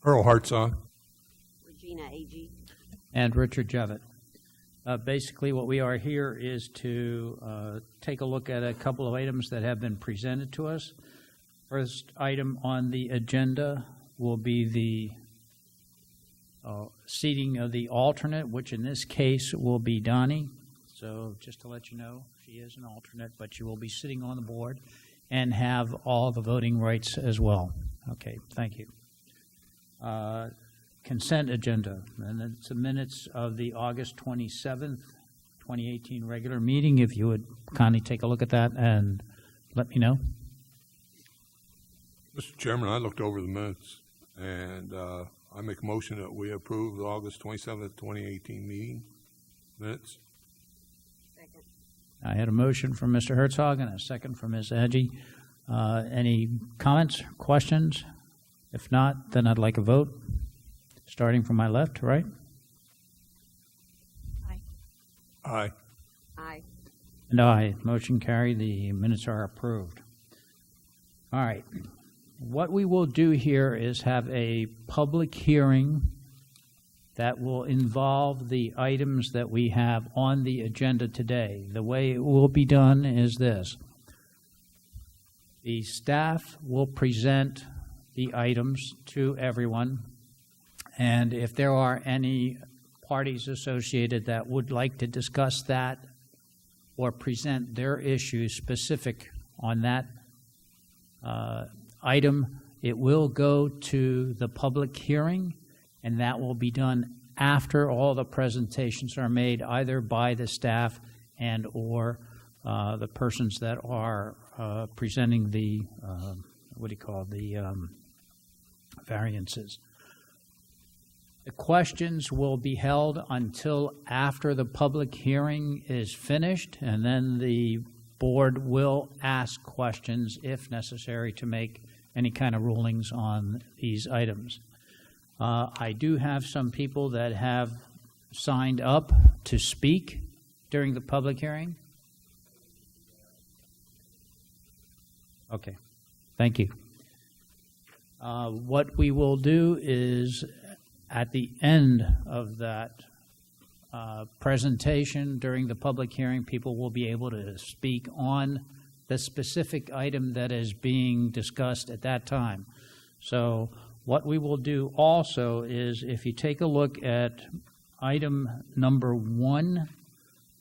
Earl Hartzog. Regina A.G. And Richard Jevitt. Basically, what we are here is to take a look at a couple of items that have been presented to us. First item on the agenda will be the seating of the alternate, which in this case will be Donnie. So just to let you know, she is an alternate, but she will be sitting on the board and have all the voting rights as well. Okay, thank you. Consent agenda, and it's the minutes of the August 27th, 2018 regular meeting. If you would kindly take a look at that and let me know. Mr. Chairman, I looked over the minutes, and I make a motion that we approve the August 27th, 2018 meeting minutes. Second. I had a motion from Mr. Herzog and a second from Ms. Agee. Any comments, questions? If not, then I'd like a vote. Starting from my left to right. Aye. Aye. Aye. And aye. Motion carried. The minutes are approved. All right. What we will do here is have a public hearing that will involve the items that we have on the agenda today. The way it will be done is this. The staff will present the items to everyone. And if there are any parties associated that would like to discuss that or present their issues specific on that item, it will go to the public hearing, and that will be done after all the presentations are made, either by the staff and or the persons that are presenting the, variances. The questions will be held until after the public hearing is finished, and then the board will ask questions if necessary to make any kind of rulings on these items. I do have some people that have signed up to speak during the public hearing. Okay, thank you. What we will do is at the end of that presentation during the public hearing, people will be able to speak on the specific item that is being discussed at that time. So what we will do also is, if you take a look at item number 1,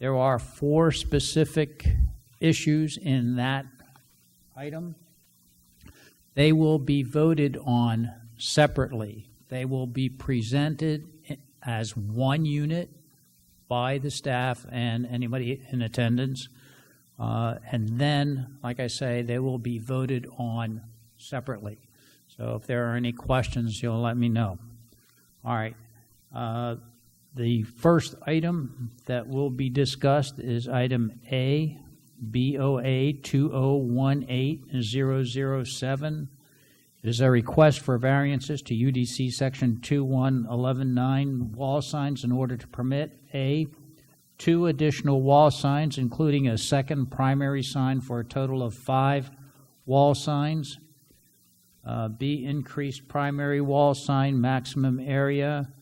there are 4 specific issues in that item. They will be voted on separately. They will be presented as one unit by the staff and anybody in attendance. And then, like I say, they will be voted on separately. So if there are any questions, you'll let me know. All right. The first item that will be discussed is item A, BOA 2018007. It is a request for variances to UDC Section 21119 wall signs in order to permit A, 2 additional wall signs, including a second primary sign for a total of 5 wall signs. B, increased primary wall sign maximum area.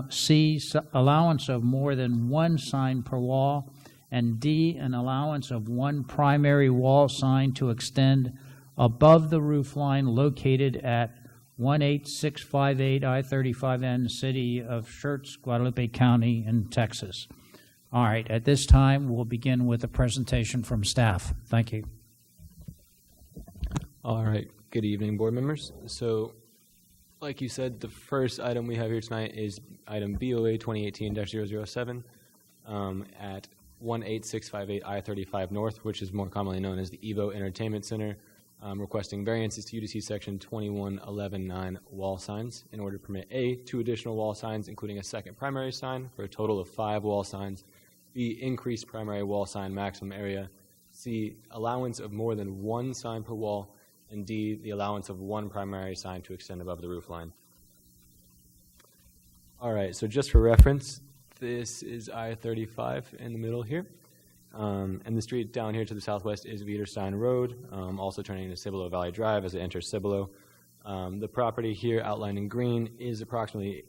C, allowance of more than 1 sign per wall. And D, an allowance of 1 primary wall sign to extend above the roof line located at 18658 I-35N, City of Schertz, Guadalupe County in Texas. All right, at this time, we'll begin with a presentation from staff. Thank you. All right, good evening, board members. So, like you said, the first item we have here tonight is item BOA 2018-007 at 18658 I-35 North, which is more commonly known as the Evo Entertainment Center, requesting variances to UDC Section 21119 wall signs in order to permit A, 2 additional wall signs, including a second primary sign for a total of 5 wall signs. B, increased primary wall sign maximum area. C, allowance of more than 1 sign per wall. And D, the allowance of 1 primary sign to extend above the roof line. All right, so just for reference, this is I-35 in the middle here. And the street down here to the southwest is Wiederstein Road, also turning into Cibolo Valley Drive as it enters Cibolo. The property here outlined in green is approximately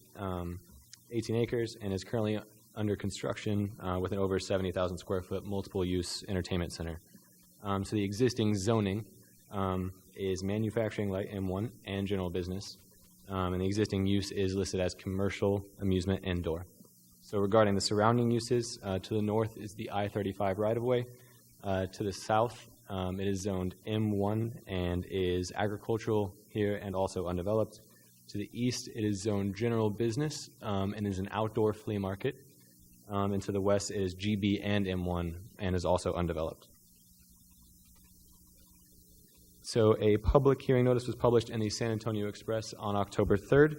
18 acres and is currently under construction with an over 70,000 square foot multiple use entertainment center. So the existing zoning is manufacturing light M1 and general business. And the existing use is listed as commercial, amusement, indoor. So regarding the surrounding uses, to the north is the I-35 right-of-way. To the south, it is zoned M1 and is agricultural here and also undeveloped. To the east, it is zoned general business and is an outdoor flea market. And to the west, it is GB and M1 and is also undeveloped. So a public hearing notice was published in the San Antonio Express on October 3rd.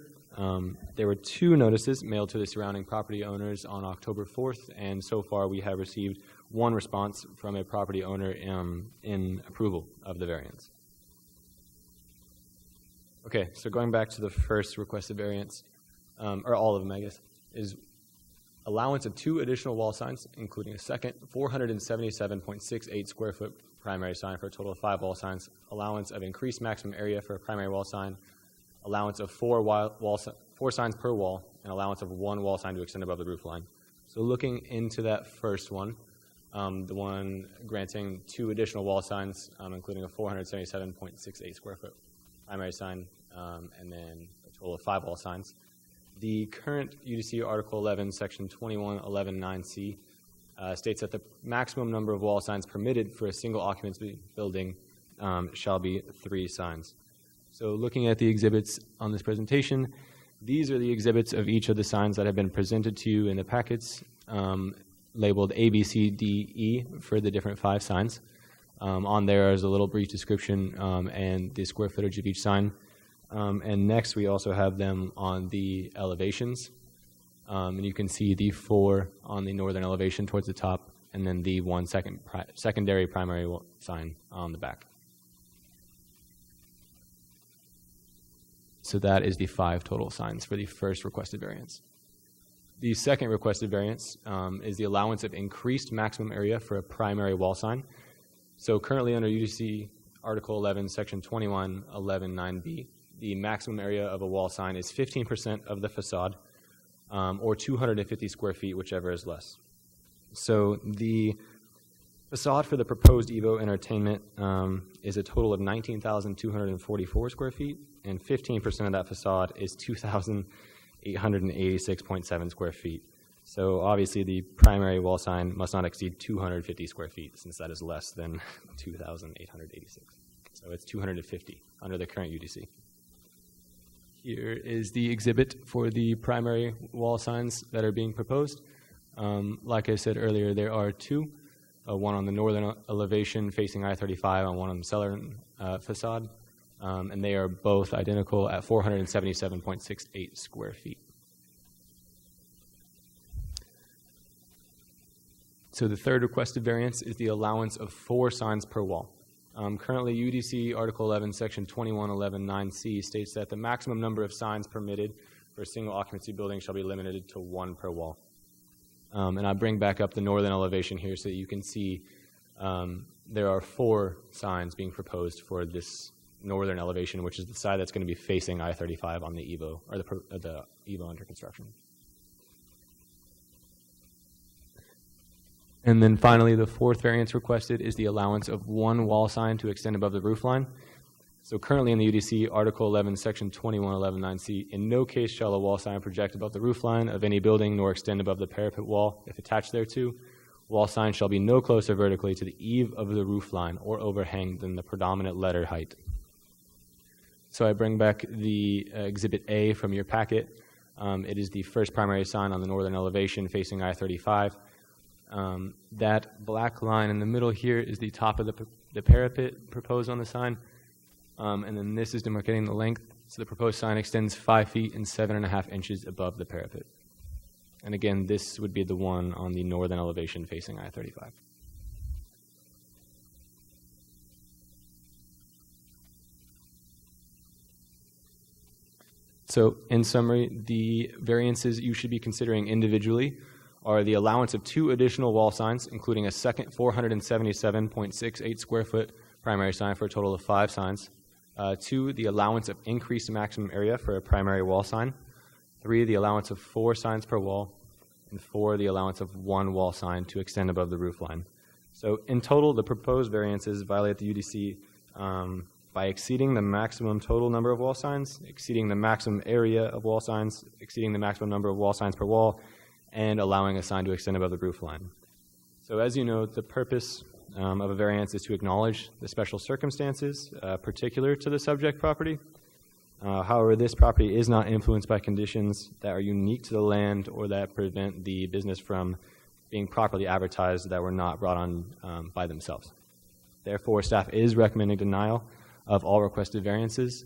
There were 2 notices mailed to the surrounding property owners on October 4th, and so far we have received 1 response from a property owner in approval of the variance. Okay, so going back to the first requested variance, or all of them, I guess, is allowance of 2 additional wall signs, including a second 477.68 square foot primary sign for a total of 5 wall signs, allowance of increased maximum area for a primary wall sign, allowance of 4 signs per wall, and allowance of 1 wall sign to extend above the roof line. So looking into that first one, the one granting 2 additional wall signs, including a 477.68 square foot primary sign, and then a total of 5 wall signs. The current UDC Article 11, Section 2111(9)(c) states that the maximum number of wall signs permitted for a single occupancy building shall be 3 signs. So looking at the exhibits on this presentation, these are the exhibits of each of the signs that have been presented to you in the packets, labeled A, B, C, D, E for the different 5 signs. On there is a little brief description and the square footage of each sign. And next we also have them on the elevations. And you can see the 4 on the northern elevation towards the top, and then the 1 secondary primary sign on the back. So that is the 5 total signs for the first requested variance. The second requested variance is the allowance of increased maximum area for a primary wall sign. So currently under UDC Article 11, Section 2111(9)(b), the maximum area of a wall sign is 15% of the facade, or 250 square feet, whichever is less. So the facade for the proposed Evo Entertainment is a total of 19,244 square feet, and 15% of that facade is 2,886.7 square feet. So obviously the primary wall sign must not exceed 250 square feet, since that is less than 2,886. So it's 250 under the current UDC. Here is the exhibit for the primary wall signs that are being proposed. Like I said earlier, there are 2, one on the northern elevation facing I-35 and one on the southern facade, and they are both identical at 477.68 square feet. So the third requested variance is the allowance of 4 signs per wall. Currently, UDC Article 11, Section 2111(9)(c) states that the maximum number of signs permitted for a single occupancy building shall be limited to 1 per wall. And I bring back up the northern elevation here so that you can see there are 4 signs being proposed for this northern elevation, which is the side that's going to be facing I-35 on the Evo, or the Evo under construction. And then finally, the 4th variance requested is the allowance of 1 wall sign to extend above the roof line. So currently in the UDC, Article 11, Section 2111(9)(c), in no case shall a wall sign project above the roof line of any building nor extend above the parapet wall if attached thereto. Wall sign shall be no closer vertically to the eave of the roof line or overhang than the predominant letter height. So I bring back the Exhibit A from your packet. It is the first primary sign on the northern elevation facing I-35. That black line in the middle here is the top of the parapet proposed on the sign. And then this is demarcating the length. So the proposed sign extends 5 feet and 7.5 inches above the parapet. And again, this would be the one on the northern elevation facing I-35. So in summary, the variances you should be considering individually are the allowance of 2 additional wall signs, including a second 477.68 square foot primary sign for a total of 5 signs, 2, the allowance of increased maximum area for a primary wall sign. 3, the allowance of 4 signs per wall. And 4, the allowance of 1 wall sign to extend above the roof line. So in total, the proposed variances violate the UDC by exceeding the maximum total number of wall signs, exceeding the maximum area of wall signs, exceeding the maximum number of wall signs per wall, and allowing a sign to extend above the roof line. So as you know, the purpose of a variance is to acknowledge the special circumstances particular to the subject property. However, this property is not influenced by conditions that are unique to the land or that prevent the business from being properly advertised that were not brought on by themselves. Therefore, staff is recommending denial of all requested variances.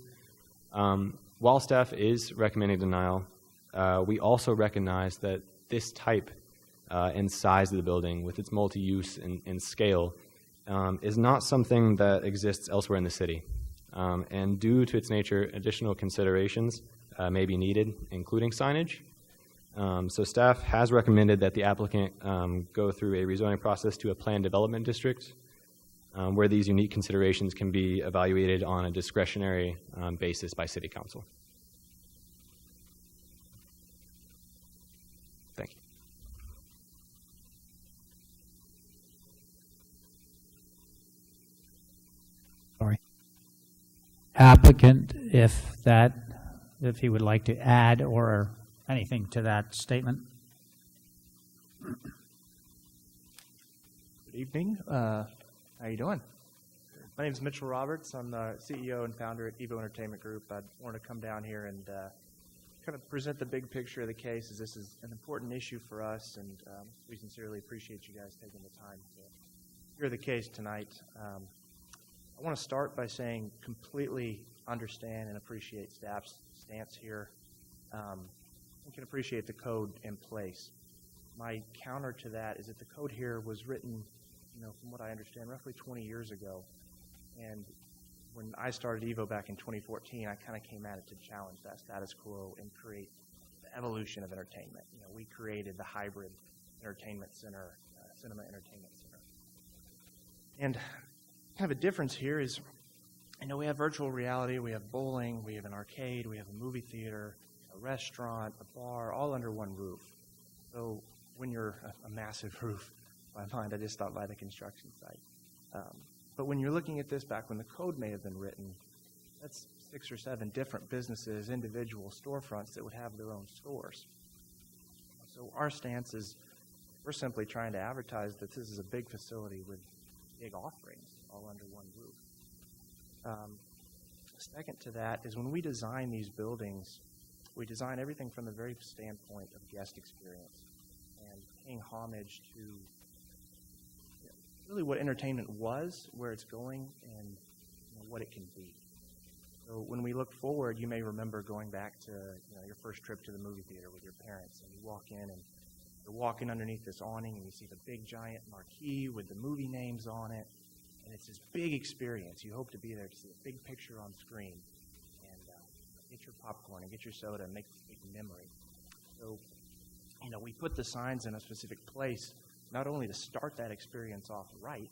While staff is recommending denial, we also recognize that this type and size of the building with its multi-use and scale is not something that exists elsewhere in the city. And due to its nature, additional considerations may be needed, including signage. So staff has recommended that the applicant go through a rezoning process to a planned development district where these unique considerations can be evaluated on a discretionary basis by City Council. Thank you. Sorry. Applicant, if he would like to add or anything to that statement. Good evening. How you doing? My name is Mitchell Roberts. I'm the CEO and founder at Evo Entertainment Group. I wanted to come down here and kind of present the big picture of the case, as this is an important issue for us, and we sincerely appreciate you guys taking the time to hear the case tonight. I want to start by saying completely understand and appreciate staff's stance here. We can appreciate the code in place. My counter to that is that the code here was written, from what I understand, roughly 20 years ago. And when I started Evo back in 2014, I kind of came at it to challenge that status quo and create the evolution of entertainment. We created the hybrid entertainment center, cinema entertainment center. And kind of a difference here is, we have virtual reality, we have bowling, we have an arcade, we have a movie theater, a restaurant, a bar, all under one roof. So when you're a massive roof, by mind, I just stopped by the construction site. But when you're looking at this back when the code may have been written, that's 6 or 7 different businesses, individual storefronts that would have their own stores. So our stance is we're simply trying to advertise that this is a big facility with big offerings all under one roof. Second to that is when we design these buildings, we design everything from the very standpoint of guest experience and paying homage to really what entertainment was, where it's going, and what it can be. So when we look forward, you may remember going back to your first trip to the movie theater with your parents, and you walk in and you're walking underneath this awning and you see the big giant marquee with the movie names on it, and it's this big experience. You hope to be there to see a big picture on screen and get your popcorn and get your soda and make this big memory. So, we put the signs in a specific place not only to start that experience off right,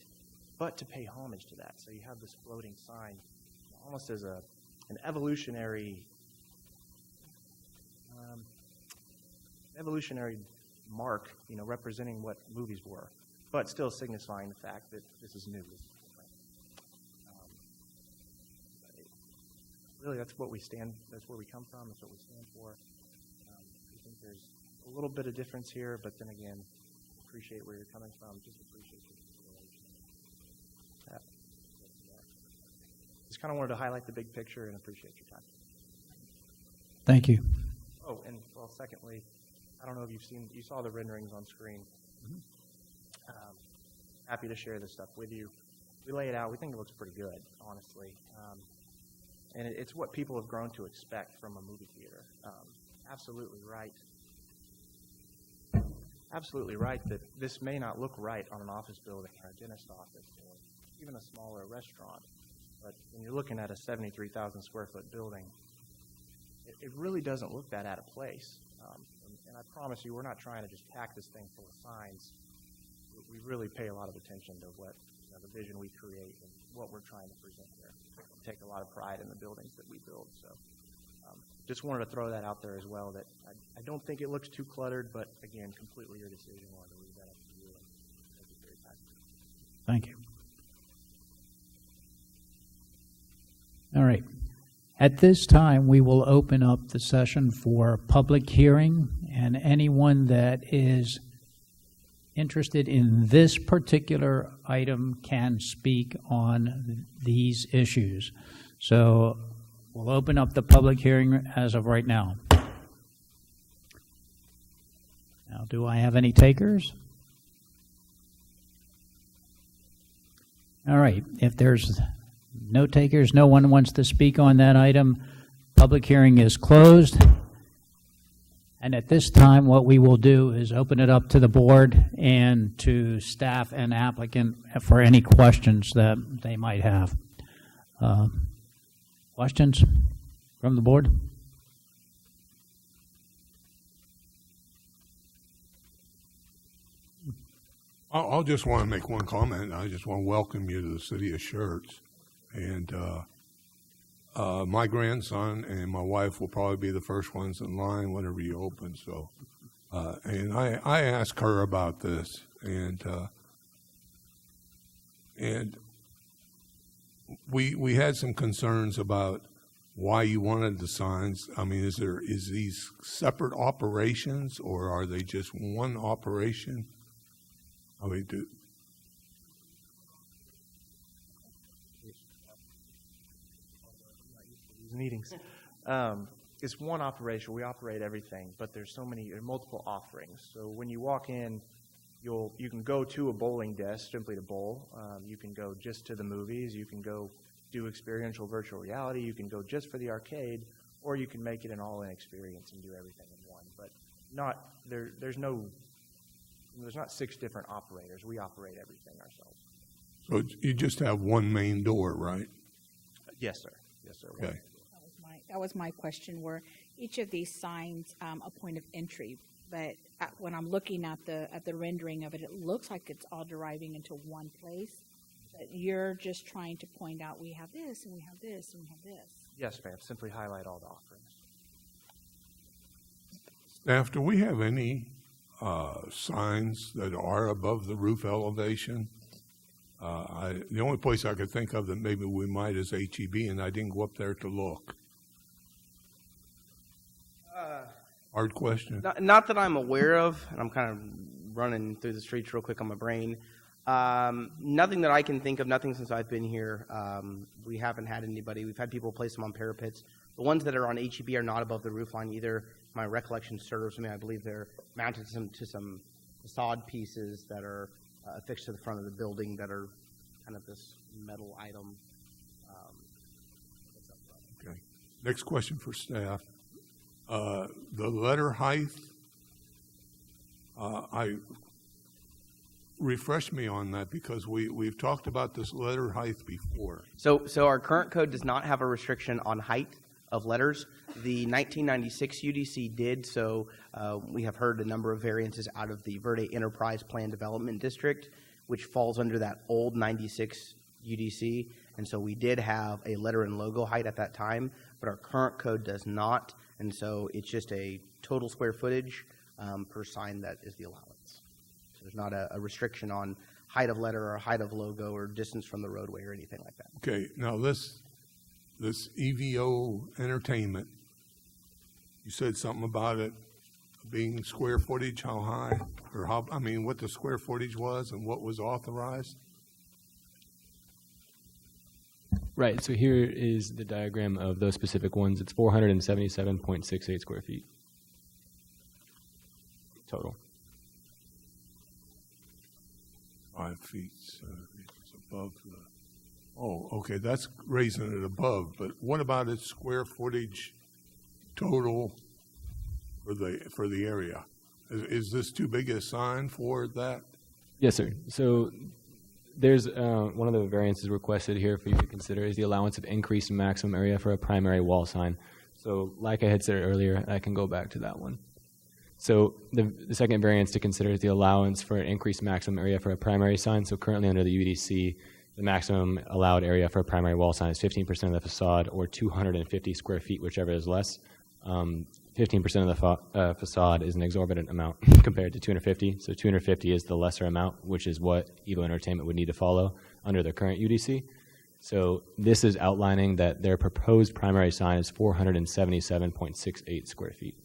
but to pay homage to that. So you have this floating sign almost as an evolutionary mark, representing what movies were, but still signifying the fact that this is new. Really, that's what we stand. That's where we come from. That's what we stand for. I think there's a little bit of difference here, but then again, appreciate where you're coming from. Just appreciate your consideration. Just kind of wanted to highlight the big picture and appreciate your time. Thank you. Oh, and secondly, I don't know if you saw the renderings on screen. Happy to share this stuff with you. We lay it out. We think it looks pretty good, honestly. And it's what people have grown to expect from a movie theater. Absolutely right. Absolutely right that this may not look right on an office building or a dentist office or even a smaller restaurant. But when you're looking at a 73,000 square foot building, it really doesn't look that out of place. And I promise you, we're not trying to just pack this thing full of signs. We really pay a lot of attention to what the vision we create and what we're trying to present here. We take a lot of pride in the buildings that we build. So just wanted to throw that out there as well, that I don't think it looks too cluttered, but again, completely your decision. Wanted to leave that up to you. And thank you for your time. Thank you. All right. At this time, we will open up the session for public hearing, and anyone that is interested in this particular item can speak on these issues. So we'll open up the public hearing as of right now. Now, do I have any takers? All right. If there's no takers, no one wants to speak on that item, public hearing is closed. And at this time, what we will do is open it up to the board and to staff and applicant for any questions that they might have. Questions from the board? I'll just want to make one comment. I just want to welcome you to the city of Schertz. And my grandson and my wife will probably be the first ones in line whenever you open. So, and I asked her about this, and we had some concerns about why you wanted the signs. I mean, is these separate operations, or are they just one operation? I mean, Meetings. It's one operation. We operate everything, but there are multiple offerings. So when you walk in, you can go to a bowling desk simply to bowl. You can go just to the movies. You can go do experiential virtual reality. You can go just for the arcade, or you can make it an all-in experience and do everything in one. But there's not 6 different operators. We operate everything ourselves. so you just have one main door, right? Yes, sir. Yes, sir. Okay. That was my question. Were each of these signs a point of entry? But when I'm looking at the rendering of it, it looks like it's all deriving into one place. But you're just trying to point out we have this and we have this and we have this. Yes, ma'am. Simply highlight all the offerings. Staff, do we have any signs that are above the roof elevation? The only place I could think of that maybe we might is HEB, and I didn't go up there to look. Hard question. Not that I'm aware of, and I'm kind of running through the streets real quick on my brain. Nothing that I can think of, nothing since I've been here. We haven't had anybody. We've had people place them on parapets. The ones that are on HEB are not above the roof line either. My recollection serves me. I believe they're mounted to some facade pieces that are affixed to the front of the building that are kind of this metal item. Okay. Next question for staff. The letter height, refresh me on that, because we've talked about this letter height before. So our current code does not have a restriction on height of letters. The 1996 UDC did, so we have heard a number of variances out of the Verde Enterprise Plan Development District, which falls under that old 96 UDC, and so we did have a letter and logo height at that time, but our current code does not, and so it's just a total square footage per sign that is the allowance. So there's not a restriction on height of letter or height of logo or distance from the roadway or anything like that. Okay, now this EVO entertainment, you said something about it being square footage, how high, or what the square footage was and what was authorized? Right, so here is the diagram of those specific ones. It's 477.68 square feet total. 5 feet, it's above the, oh, okay, that's raising it above, but what about its square footage total for the area? Is this too big a sign for that? Yes, sir. So there's one of the variances requested here for you to consider is the allowance of increased maximum area for a primary wall sign. So like I had said earlier, I can go back to that one. So the second variance to consider is the allowance for an increased maximum area for a primary sign. So currently under the UDC, the maximum allowed area for a primary wall sign is 15% of the facade or 250 square feet, whichever is less. 15% of the facade is an exorbitant amount compared to 250. So 250 is the lesser amount, which is what Evo Entertainment would need to follow under the current UDC. So this is outlining that their proposed primary sign is 477.68 square feet,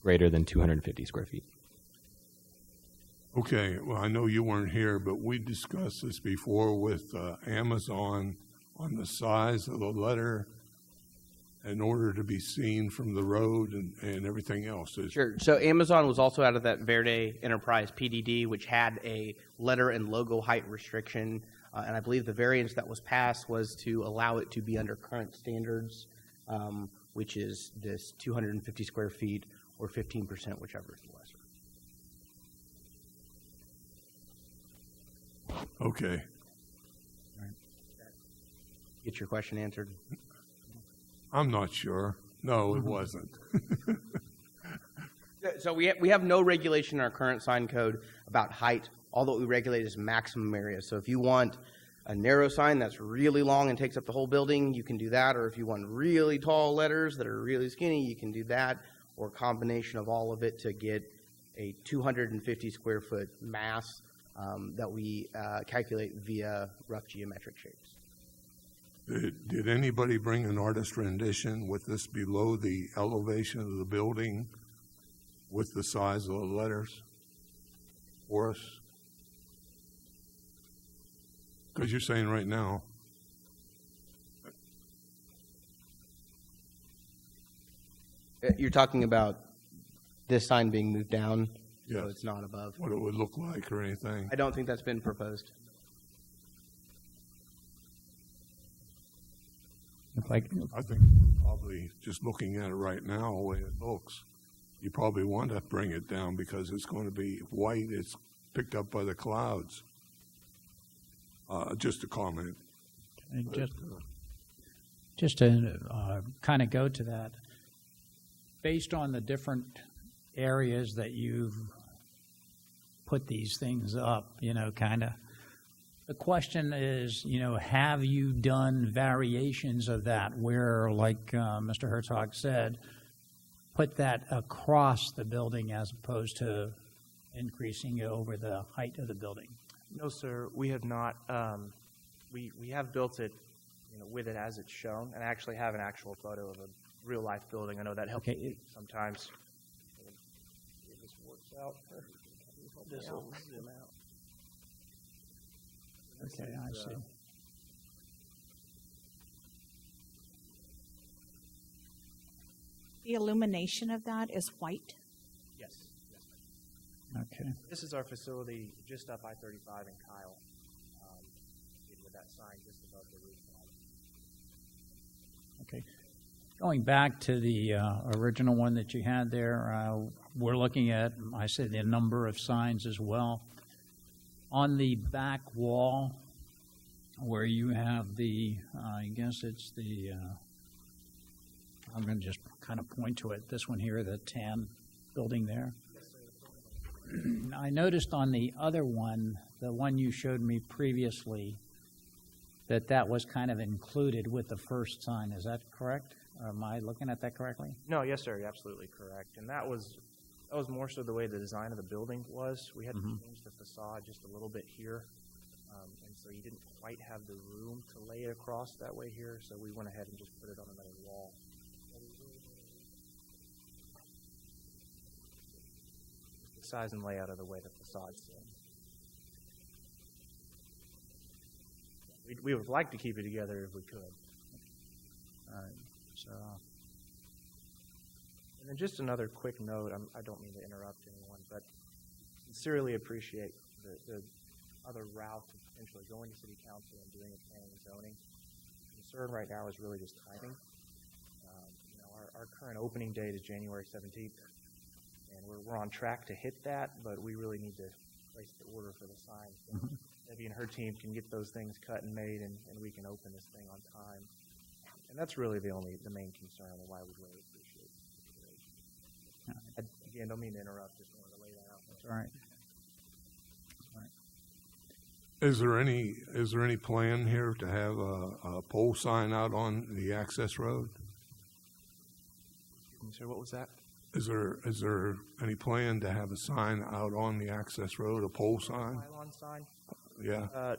greater than 250 square feet. Okay, well, I know you weren't here, but we discussed this before with Amazon on the size of the letter in order to be seen from the road and everything else. Sure. So Amazon was also out of that Verde Enterprise PDD, which had a letter and logo height restriction. And I believe the variance that was passed was to allow it to be under current standards, which is this 250 square feet or 15%, whichever is the lesser. Okay. Get your question answered? I'm not sure. No, it wasn't. So we have no regulation in our current sign code about height. All that we regulate is maximum area. So if you want a narrow sign that's really long and takes up the whole building, you can do that. Or if you want really tall letters that are really skinny, you can do that. Or a combination of all of it to get a 250 square foot mass that we calculate via rough geometric shapes. Did anybody bring an artist rendition with this below the elevation of the building with the size of the letters for us? Because you're saying right now. You're talking about this sign being moved down, Yes. so it's not above. What it would look like or anything. I don't think that's been proposed. I think probably just looking at it right now, the way it looks, you probably want to bring it down because it's going to be white. It's picked up by the clouds. Just a comment. And just to kind of go to that, based on the different areas that you've put these things up, kind of, the question is, have you done variations of that where, like Mr. Herzog said, put that across the building as opposed to increasing it over the height of the building? No, sir, we have not. We have built it, with it as it's shown, and I actually have an actual photo of a real-life building. I know that helps sometimes. If this works out, this will zoom out. Okay, I see. The illumination of that is white. Yes. Okay. This is our facility just up I-35 in Kyle, with that sign just above the roof line. Okay. Going back to the original one that you had there, we're looking at, I said, the number of signs as well. On the back wall, where you have the, I guess it's the, I'm going to just kind of point to it, this one here, the tan building there. I noticed on the other one, the one you showed me previously, that was kind of included with the first sign. Is that correct? Or am I looking at that correctly? No, yes, sir, you're absolutely correct. And that was more so the way the design of the building was. We had to change the facade just a little bit here, and so you didn't quite have the room to lay it across that way here, so we went ahead and just put it on another wall. The size and layout of the way the facade's done. We would like to keep it together if we could. All right. So, and then just another quick note, I don't mean to interrupt anyone, but sincerely appreciate the other route of potentially going to City Council and doing a planning and zoning. The concern right now is really just timing. Our current opening date is January 17th, and we're on track to hit that, but we really need to place the order for the sign. So Debbie and her team can get those things cut and made, and we can open this thing on time. And that's really the main concern and why we really appreciate the situation. again, don't mean to interrupt, just wanted to lay that out. All right. Is there any plan here to have a pole sign out on the access road? Sir, what was that? Is there any plan to have a sign out on the access road, a pole sign? Pylon sign? Yeah.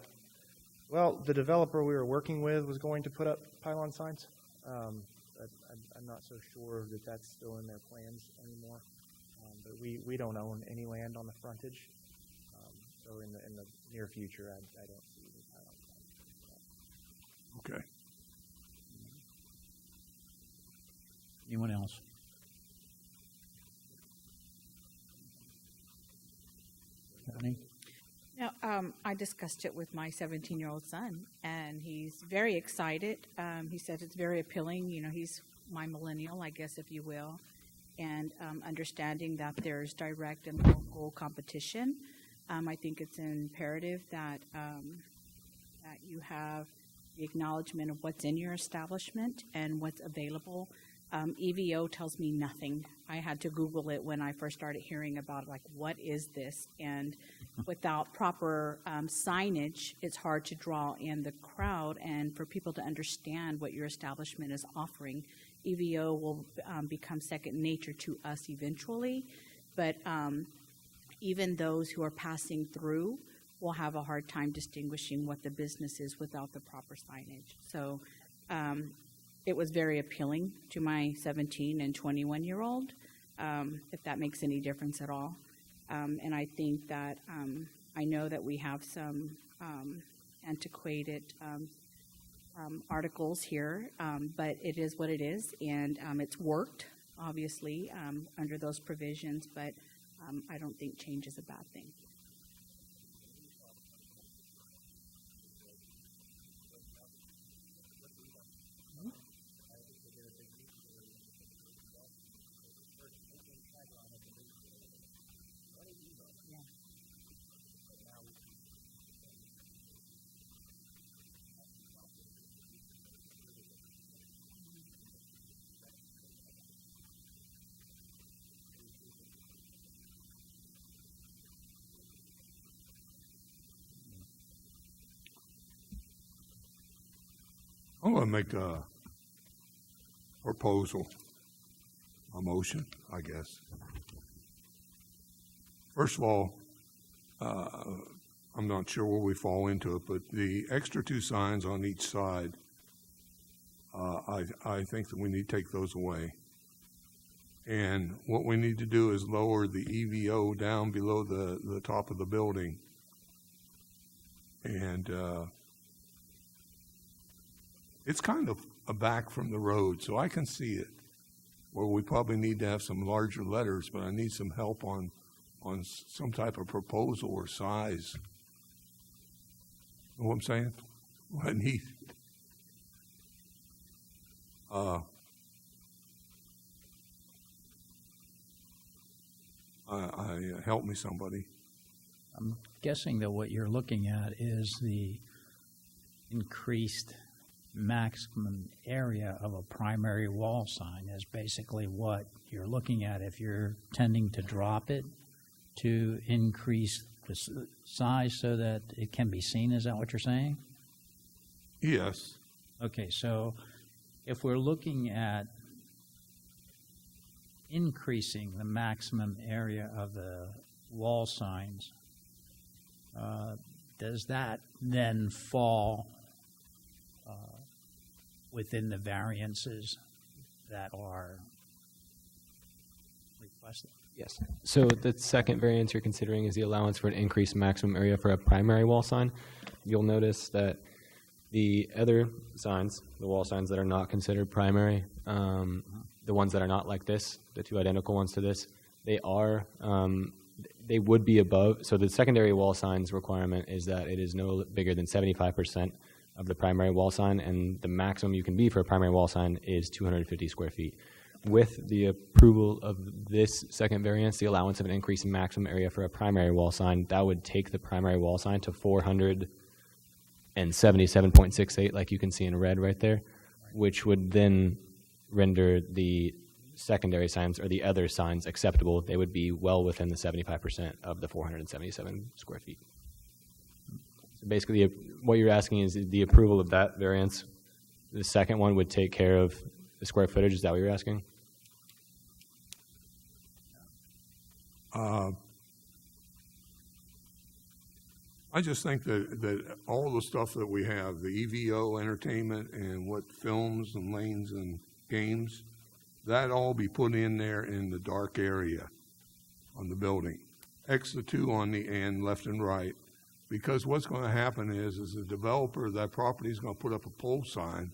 Well, the developer we were working with was going to put up pylon signs. I'm not so sure that that's still in their plans anymore. But we don't own any land on the frontage. So in the near future, I don't see the pylon signs. Okay. Anyone else? Any? No, I discussed it with my 17-year-old son, and he's very excited. He said it's very appealing. You know, he's my millennial, I guess, if you will, and understanding that there's direct and local competition. I think it's imperative that that you have the acknowledgement of what's in your establishment and what's available. EVO tells me nothing. I had to Google it when I first started hearing about it, like, what is this? And without proper signage, it's hard to draw in the crowd and for people to understand what your establishment is offering. EVO will become second nature to us eventually, but even those who are passing through will have a hard time distinguishing what the business is without the proper signage. So it was very appealing to my 17 and 21-year-old, if that makes any difference at all. And I think that I know that we have some antiquated articles here, but it is what it is, and it's worked, obviously, under those provisions, but I don't think change is a bad thing. I'm going to make a proposal, a motion, I guess. First of all, I'm not sure where we fall into it, but the extra two signs on each side, I think that we need to take those away. And what we need to do is lower the EVO down below the top of the building. And it's kind of back from the road, so I can see it, where we probably need to have some larger letters, but I need some help on some type of proposal or size. Know what I'm saying? What I need. Help me, somebody. I'm guessing that what you're looking at is the increased maximum area of a primary wall sign is basically what you're looking at. If you're tending to drop it to increase the size so that it can be seen, is that what you're saying? Yes. Okay, so if we're looking at increasing the maximum area of the wall signs, does that then fall within the variances that are requested? Yes. So the second variance you're considering is the allowance for an increased maximum area for a primary wall sign. You'll notice that the other signs, the wall signs that are not considered primary, the ones that are not like this, the two identical ones to this, they would be above. So the secondary wall signs requirement is that it is no bigger than 75% of the primary wall sign, and the maximum you can be for a primary wall sign is 250 square feet. With the approval of this second variance, the allowance of an increased maximum area for a primary wall sign, that would take the primary wall sign to 477.68, like you can see in red right there, which would then render the secondary signs or the other signs acceptable, they would be well within the 75% of the 477 square feet. So basically, what you're asking is the approval of that variance. The second one would take care of the square footage. Is that what you're asking? I just think that all the stuff that we have, the EVO entertainment and what films and lanes and games, that all be put in there in the dark area on the building. X the two on the end, left and right, because what's going to happen is the developer of that property is going to put up a pole sign.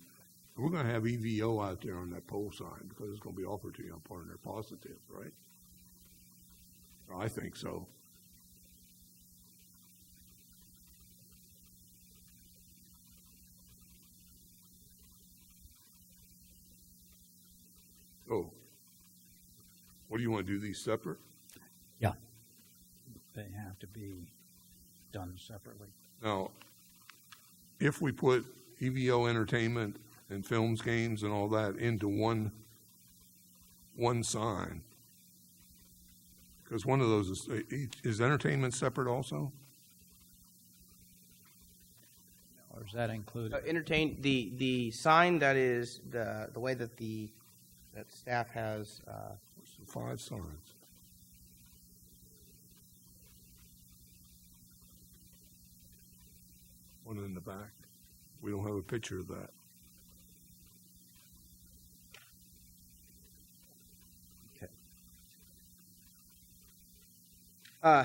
We're going to have EVO out there on that pole sign because it's going to be offered to you on part of their positive, right? I think so. So, what do you want to do, these separate? Yeah. They have to be done separately. Now, if we put EVO entertainment and films, games, and all that into one sign, because one of those is entertainment separate also? Or is that included? The sign that is the way that that staff has, So 5 signs. One in the back. We don't have a picture of that.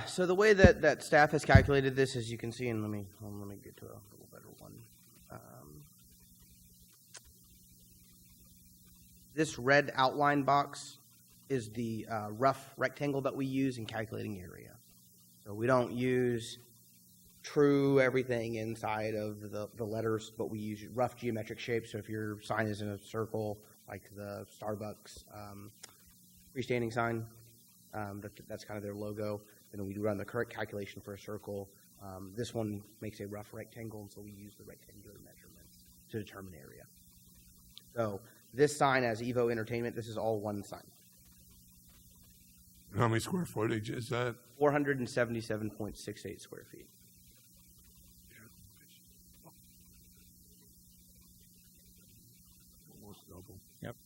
so the way that staff has calculated this, as you can see, and let me get to a little better one. This red outline box is the rough rectangle that we use in calculating area. So we don't use true everything inside of the letters, but we use rough geometric shapes. So if your sign is in a circle, like the Starbucks freestanding sign, that's kind of their logo. And then we run the correct calculation for a circle. This one makes a rough rectangle, and so we use the rectangular measurement to determine area. So this sign as Evo Entertainment, this is all one sign. How many square footage is that? 477.68 square feet. Almost double. Yep.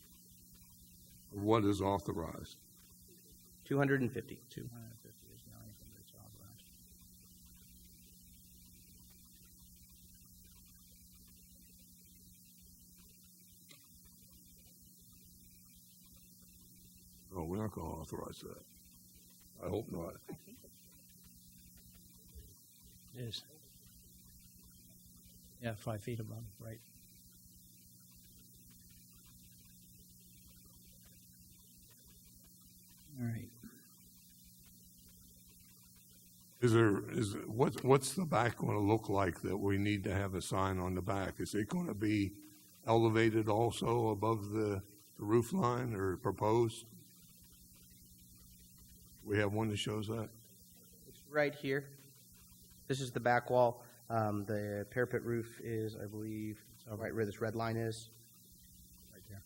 What is authorized? 250. 250 is the only thing that's authorized. Oh, we're not going to authorize that. I hope not. It is. Yeah, 5 feet above, right. All right. What's the back going to look like that we need to have a sign on the back? Is it going to be elevated also above the roof line or proposed? We have one that shows that. It's right here. This is the back wall. The parapet roof is, I believe, right where this red line is. Right there.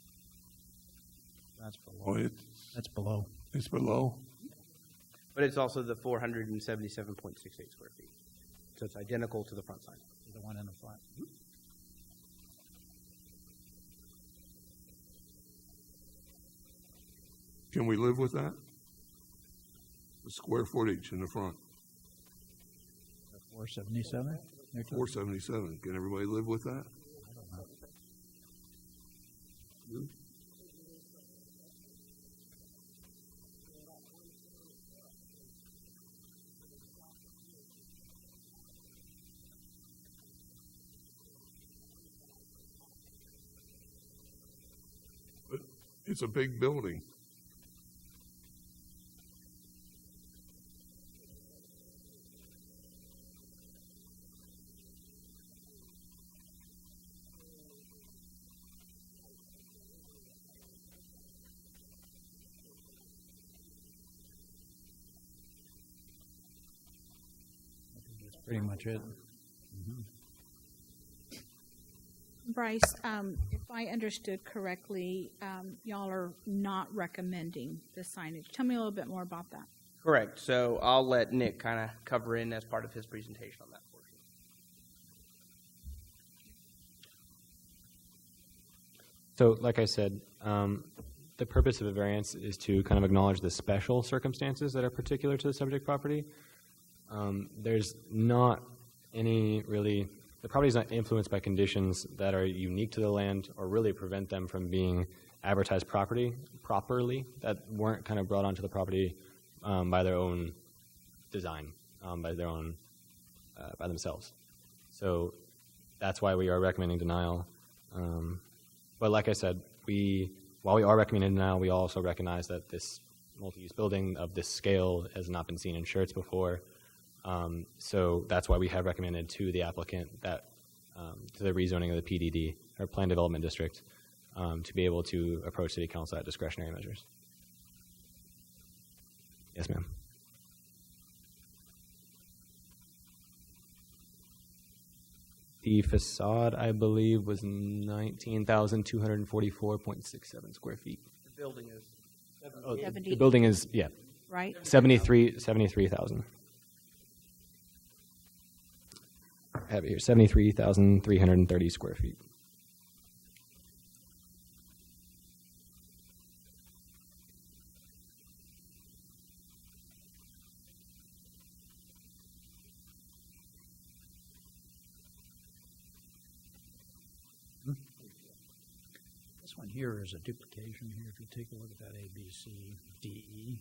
That's below. Oh, That's below. it's below. But it's also the 477.68 square feet. So it's identical to the front sign. The one in the front. Can we live with that? The square footage in the front, 477? 477. Can everybody live with that? But it's a big building. That's pretty much it. Bryce, if I understood correctly, y'all are not recommending the signage. Tell me a little bit more about that. Correct. So I'll let Nick kind of cover in as part of his presentation on that portion. So, like I said, the purpose of a variance is to kind of acknowledge the special circumstances that are particular to the subject property. There's not any really, the property is not influenced by conditions that are unique to the land or really prevent them from being advertised properly, that weren't kind of brought onto the property by their own design, by themselves. So that's why we are recommending denial. But like I said, while we are recommending denial, we also recognize that this multi-use building of this scale has not been seen in Schertz before. So that's why we have recommended to the applicant that to the rezoning of the PDD, or Plan Development District, to be able to approach City Council at discretionary measures. Yes, ma'am. The facade, I believe, was 19,244.67 square feet. The building is Oh, 70. the building is, yeah, Right? 73,000. I have it here, 73,330 square feet. This one here is a duplication here. If you take a look at that A, B, C, D, E.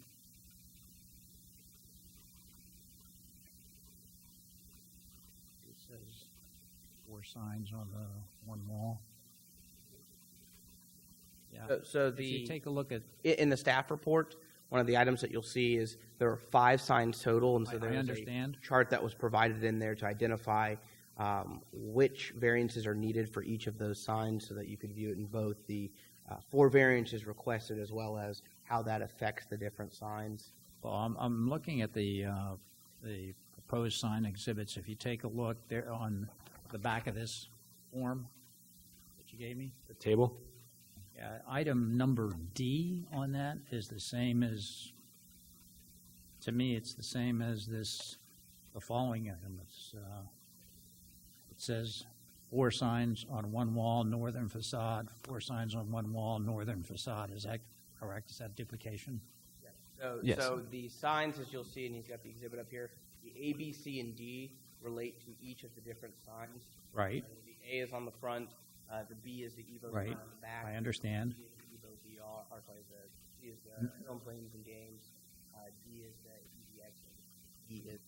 It says 4 signs on the one wall. Yeah. so If you the take a look at, in the staff report, one of the items that you'll see is there are 5 signs total, and so I there's understand. a chart that was provided in there to identify which variances are needed for each of those signs, so that you could view it in both the 4 variances requested as well as how that affects the different signs. well, I'm looking at the proposed sign exhibits. If you take a look there on the back of this form that you gave me, The table? yeah, item number D on that is the same as, to me, it's the same as the following item. It says 4 signs on one wall, northern facade, 4 signs on one wall, northern facade. Is that correct? Is that duplication? So, Yes. so the signs, as you'll see, and he's got the exhibit up here, the A, B, C, and D relate to each of the different signs. Right, The A is on the front, the B is the Evo sign right. on the back. I understand. D is the Evo VR, or sorry, the C is the film planes and games, D is the EVX, and E is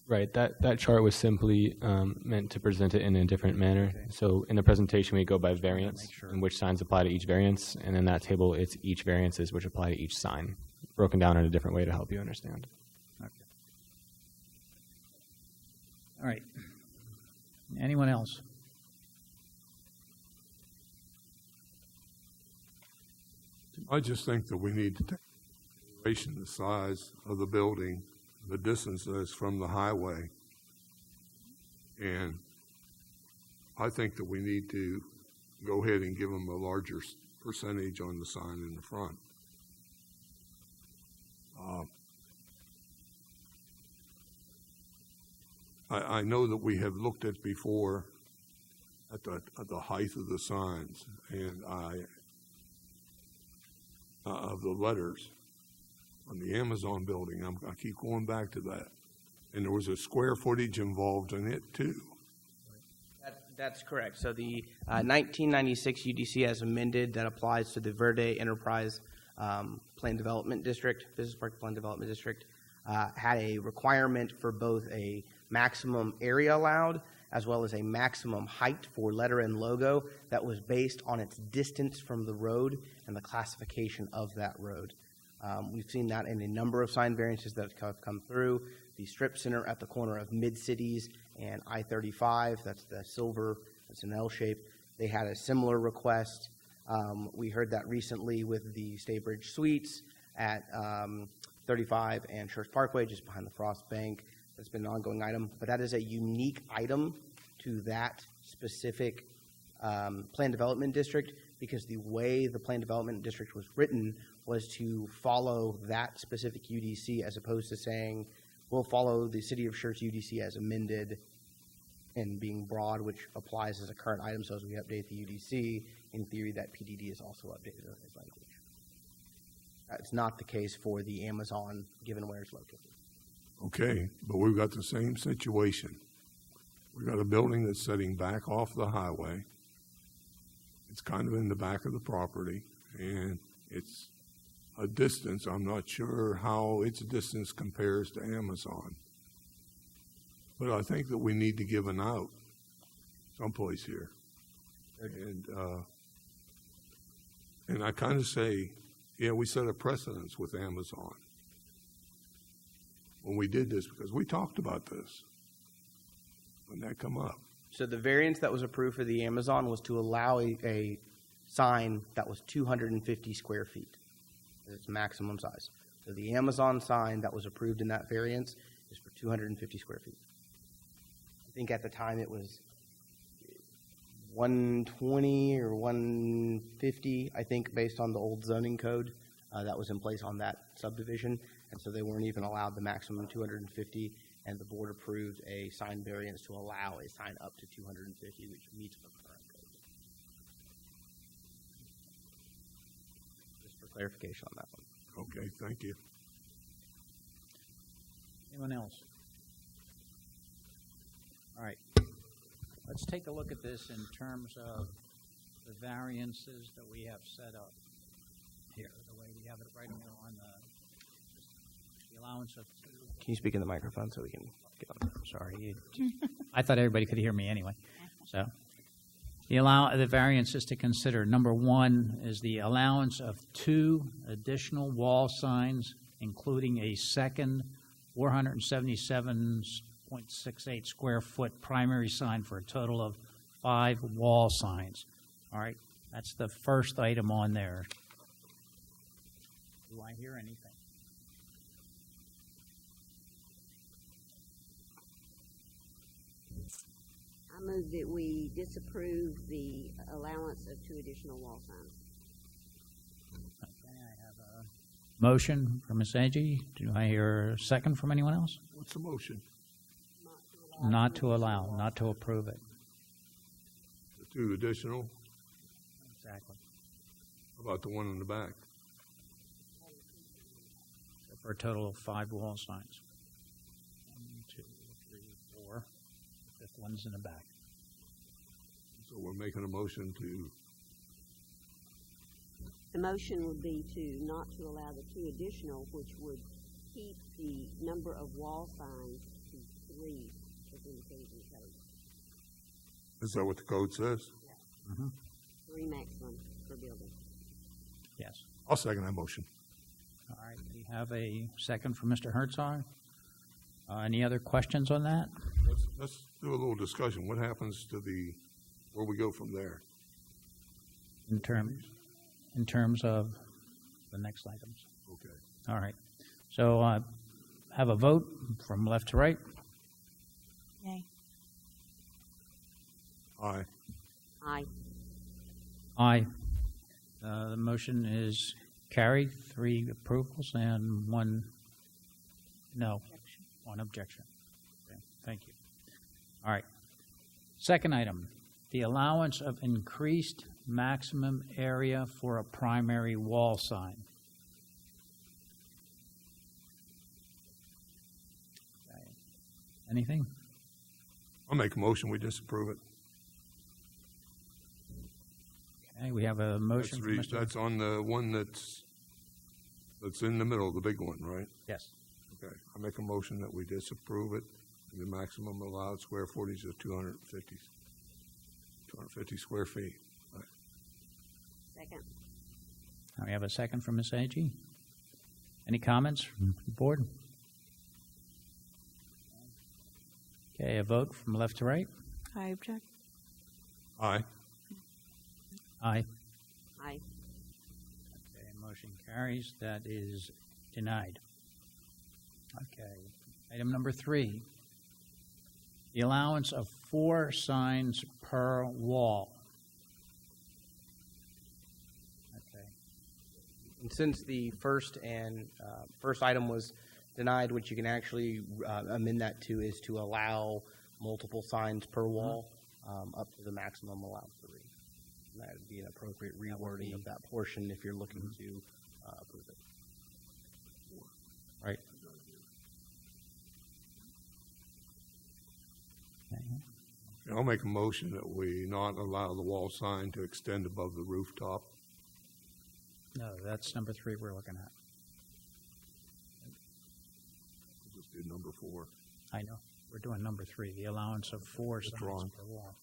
Right, that chart was simply meant to present it in a different manner. So in the presentation, we go by variance, make sure. and which signs apply to each variance, and in that table, it's each variances which apply to each sign, broken down in a different way to help you understand. Okay. All right. Anyone else? I just think that we need to take into consideration the size of the building, the distance that is from the highway. And I think that we need to go ahead and give them a larger percentage on the sign in the front. I know that we have looked at before at the height of the signs, and of the letters on the Amazon building. I keep going back to that. And there was a square footage involved in it, too. That's correct. So the 1996 UDC as amended, that applies to the Verde Enterprise Plan Development District, Business Park Plan Development District, had a requirement for both a maximum area allowed as well as a maximum height for letter and logo that was based on its distance from the road and the classification of that road. We've seen that in a number of sign variances that have come through. The strip center at the corner of Mid-Cities and I-35, that's the silver, it's an L shape. They had a similar request. We heard that recently with the Staybridge Suites at 35 and Schertz Parkway, just behind the Frost Bank. That's been an ongoing item, but that is a unique item to that specific plan development district, because the way the plan development district was written was to follow that specific UDC, as opposed to saying, we'll follow the City of Schertz UDC as amended and being broad, which applies as a current item. So as we update the UDC, in theory, that PDD is also updated as language. That's not the case for the Amazon, given where it's located. Okay, but we've got the same situation. We've got a building that's sitting back off the highway. It's kind of in the back of the property, and it's a distance. I'm not sure how its distance compares to Amazon. But I think that we need to give an out someplace here. And I kind of say, yeah, we set a precedence with Amazon when we did this, because we talked about this when that come up. So the variance that was approved for the Amazon was to allow a sign that was 250 square feet. Its maximum size. So the Amazon sign that was approved in that variance is for 250 square feet. I think at the time it was 120 or 150, I think, based on the old zoning code that was in place on that subdivision. And so they weren't even allowed the maximum 250, and the board approved a sign variance to allow a sign up to 250, which meets the current code. Just for clarification on that one. Okay, thank you. Anyone else? All right. Let's take a look at this in terms of the variances that we have set up here, the way we have it right on the allowance of two. Can you speak in the microphone so we can get on? Sorry, I thought everybody could hear me anyway. So the variances to consider. Number one is the allowance of 2 additional wall signs, including a second 477.68 square foot primary sign for a total of 5 wall signs. All right, that's the first item on there. Do I hear anything? I move that we disapprove the allowance of 2 additional wall signs. Okay, I have a motion from Ms. Agee. Do I hear a second from anyone else? What's the motion? Not to allow, not to approve it. The 2 additional? Exactly. How about the one in the back? For a total of 5 wall signs. 1, 2, 3, 4. The 5th one's in the back. So we're making a motion to, The motion would be to not to allow the 2 additional, which would keep the number of wall signs to 3 within the Kennedy Code. is that what the code says? Mm-hmm. 3 maximum per building. Yes. I'll second that motion. All right. We have a second from Mr. Herzog. Any other questions on that? Let's do a little discussion. What happens to where we go from there? In terms of the next items. Okay. All right. So have a vote from left to right. Yay. Aye. Aye. Aye. The motion is carried. 3 approvals and 1 no. 1 objection. Okay, thank you. All right. Second item, the allowance of increased maximum area for a primary wall sign. Okay. Anything? I'll make a motion, we disapprove it. Okay, we have a motion from Mr. That's on the one that's in the middle, the big one, right? Yes. Okay, I make a motion that we disapprove it, and the maximum allowed square footage is 250 square feet. Right. Second. We have a second from Ms. Agee. Any comments from the board? Okay, a vote from left to right. I object. Aye. Aye. Aye. Okay, motion carries. That is denied. Okay. Item number 3, the allowance of 4 signs per wall. Okay. And since the first item was denied, what you can actually amend that to is to allow multiple signs per wall, up to the maximum allowed 3. And that would be an appropriate rewording of that portion if you're looking to approve it. Right. Okay. I'll make a motion that we not allow the wall sign to extend above the rooftop. No, that's number 3 we're looking at. We'll just do number 4. I know. We're doing number 3, the allowance of 4 signs Withdrawn. per wall.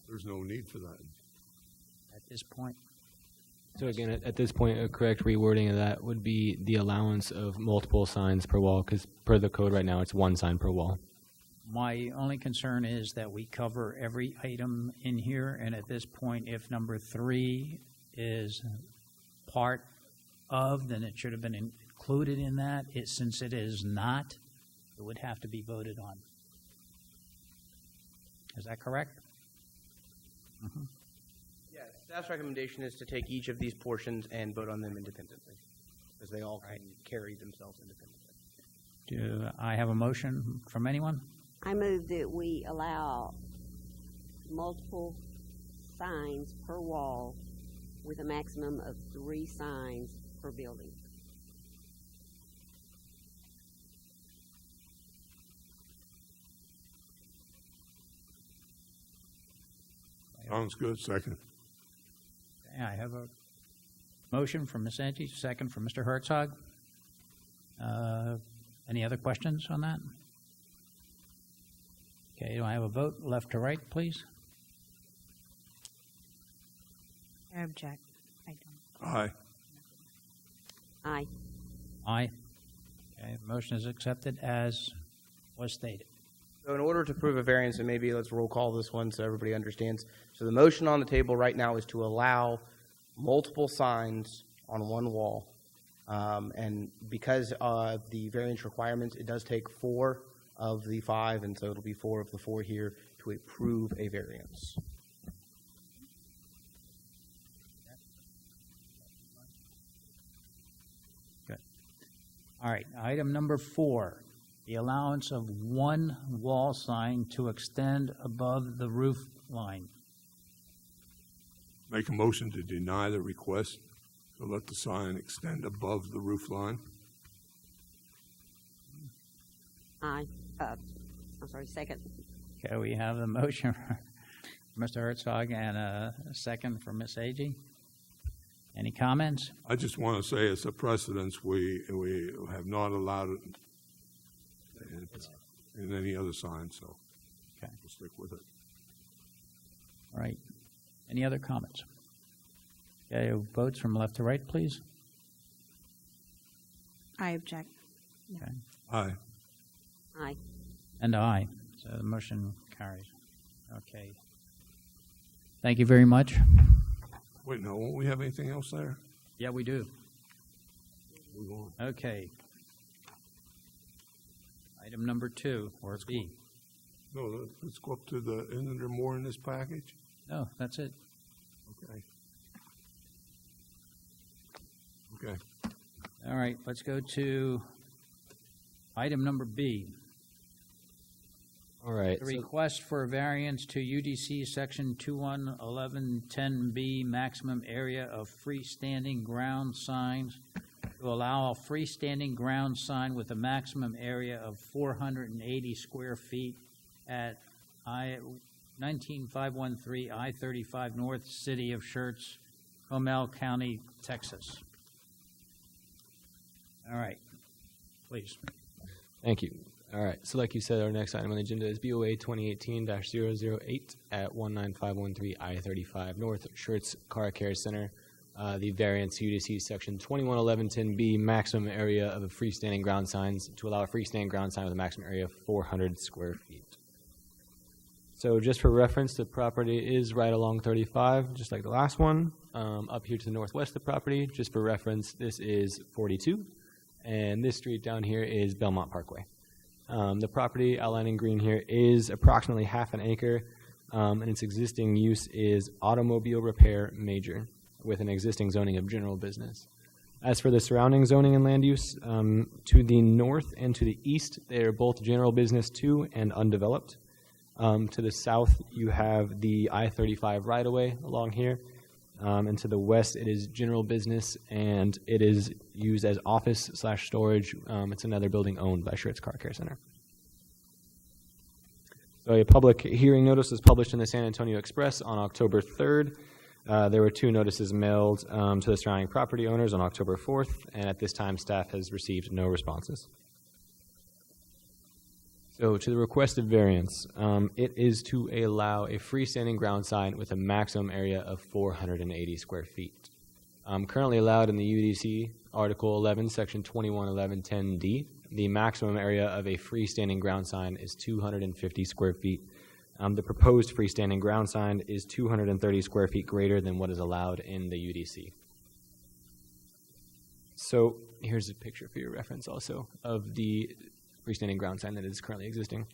There's no need for that. At this point, So again, at this point, a correct rewording of that would be the allowance of multiple signs per wall, because per the code right now, it's 1 sign per wall. my only concern is that we cover every item in here, and at this point, if number 3 is part of, then it should have been included in that. Since it is not, it would have to be voted on. Is that correct? Mm-hmm. Yes, staff's recommendation is to take each of these portions and vote on them independently, because they all can carry themselves independently. Do I have a motion from anyone? I move that we allow multiple signs per wall with a maximum of 3 signs per building. Sounds good. Second. Okay, I have a motion from Ms. Angie, second from Mr. Herzog. Any other questions on that? Okay, do I have a vote left to right, please? I object. I don't. Aye. Aye. Aye. Okay, motion is accepted as was stated. So in order to prove a variance, and maybe let's roll call this one so everybody understands. So the motion on the table right now is to allow multiple signs on one wall. And because of the variance requirements, it does take 4 of the 5, and so it'll be 4 of the 4 here to approve a variance. Good. All right, item number 4, the allowance of 1 wall sign to extend above the roof line. Make a motion to deny the request to let the sign extend above the roof line. Aye. I'm sorry, second. Okay, we have a motion from Mr. Herzog and a second from Ms. Agee. Any comments? I just want to say it's a precedence. We have not allowed it in any other sign, so Okay. we'll stick with it. All right. Any other comments? Okay, votes from left to right, please. I object. Okay. Aye. Aye. And aye. So the motion carries. Okay. Thank you very much. Wait, no, won't we have anything else there? Yeah, we do. Move on. Okay. Item number 2, or B. No, let's go up to the, isn't there more in this package? No, that's it. Okay. Okay. All right, let's go to item number B. All right. The request for a variance to UDC Section 211110B, maximum area of freestanding ground signs, to allow a freestanding ground sign with a maximum area of 480 square feet at 19513 I-35 North, City of Schertz, Comell County, Texas. All right, please. Thank you. All right. So like you said, our next item on the agenda is BOA 2018-008 at 19513 I-35 North, Schertz Car Care Center. The variance UDC Section 211110B, maximum area of a freestanding ground signs to allow a freestanding ground sign with a maximum area of 400 square feet. So just for reference, the property is right along 35, just like the last one. Up here to the northwest of the property, just for reference, this is 42. and this street down here is Belmont Parkway. The property outlined in green here is approximately half an acre, and its existing use is automobile repair major, with an existing zoning of general business. As for the surrounding zoning and land use, to the north and to the east, they are both general business 2 and undeveloped. To the south, you have the I-35 right-of-way along here, and to the west, it is general business, and it is used as office/storage. It's another building owned by Schertz Car Care Center. So a public hearing notice was published in the San Antonio Express on October 3rd. There were 2 notices mailed to the surrounding property owners on October 4th, and at this time, staff has received no responses. So to the requested variance, it is to allow a freestanding ground sign with a maximum area of 480 square feet. Currently allowed in the UDC, Article 11, Section 211110D. The maximum area of a freestanding ground sign is 250 square feet. The proposed freestanding ground sign is 230 square feet greater than what is allowed in the UDC. So here's a picture for your reference also of the freestanding ground sign that is currently existing.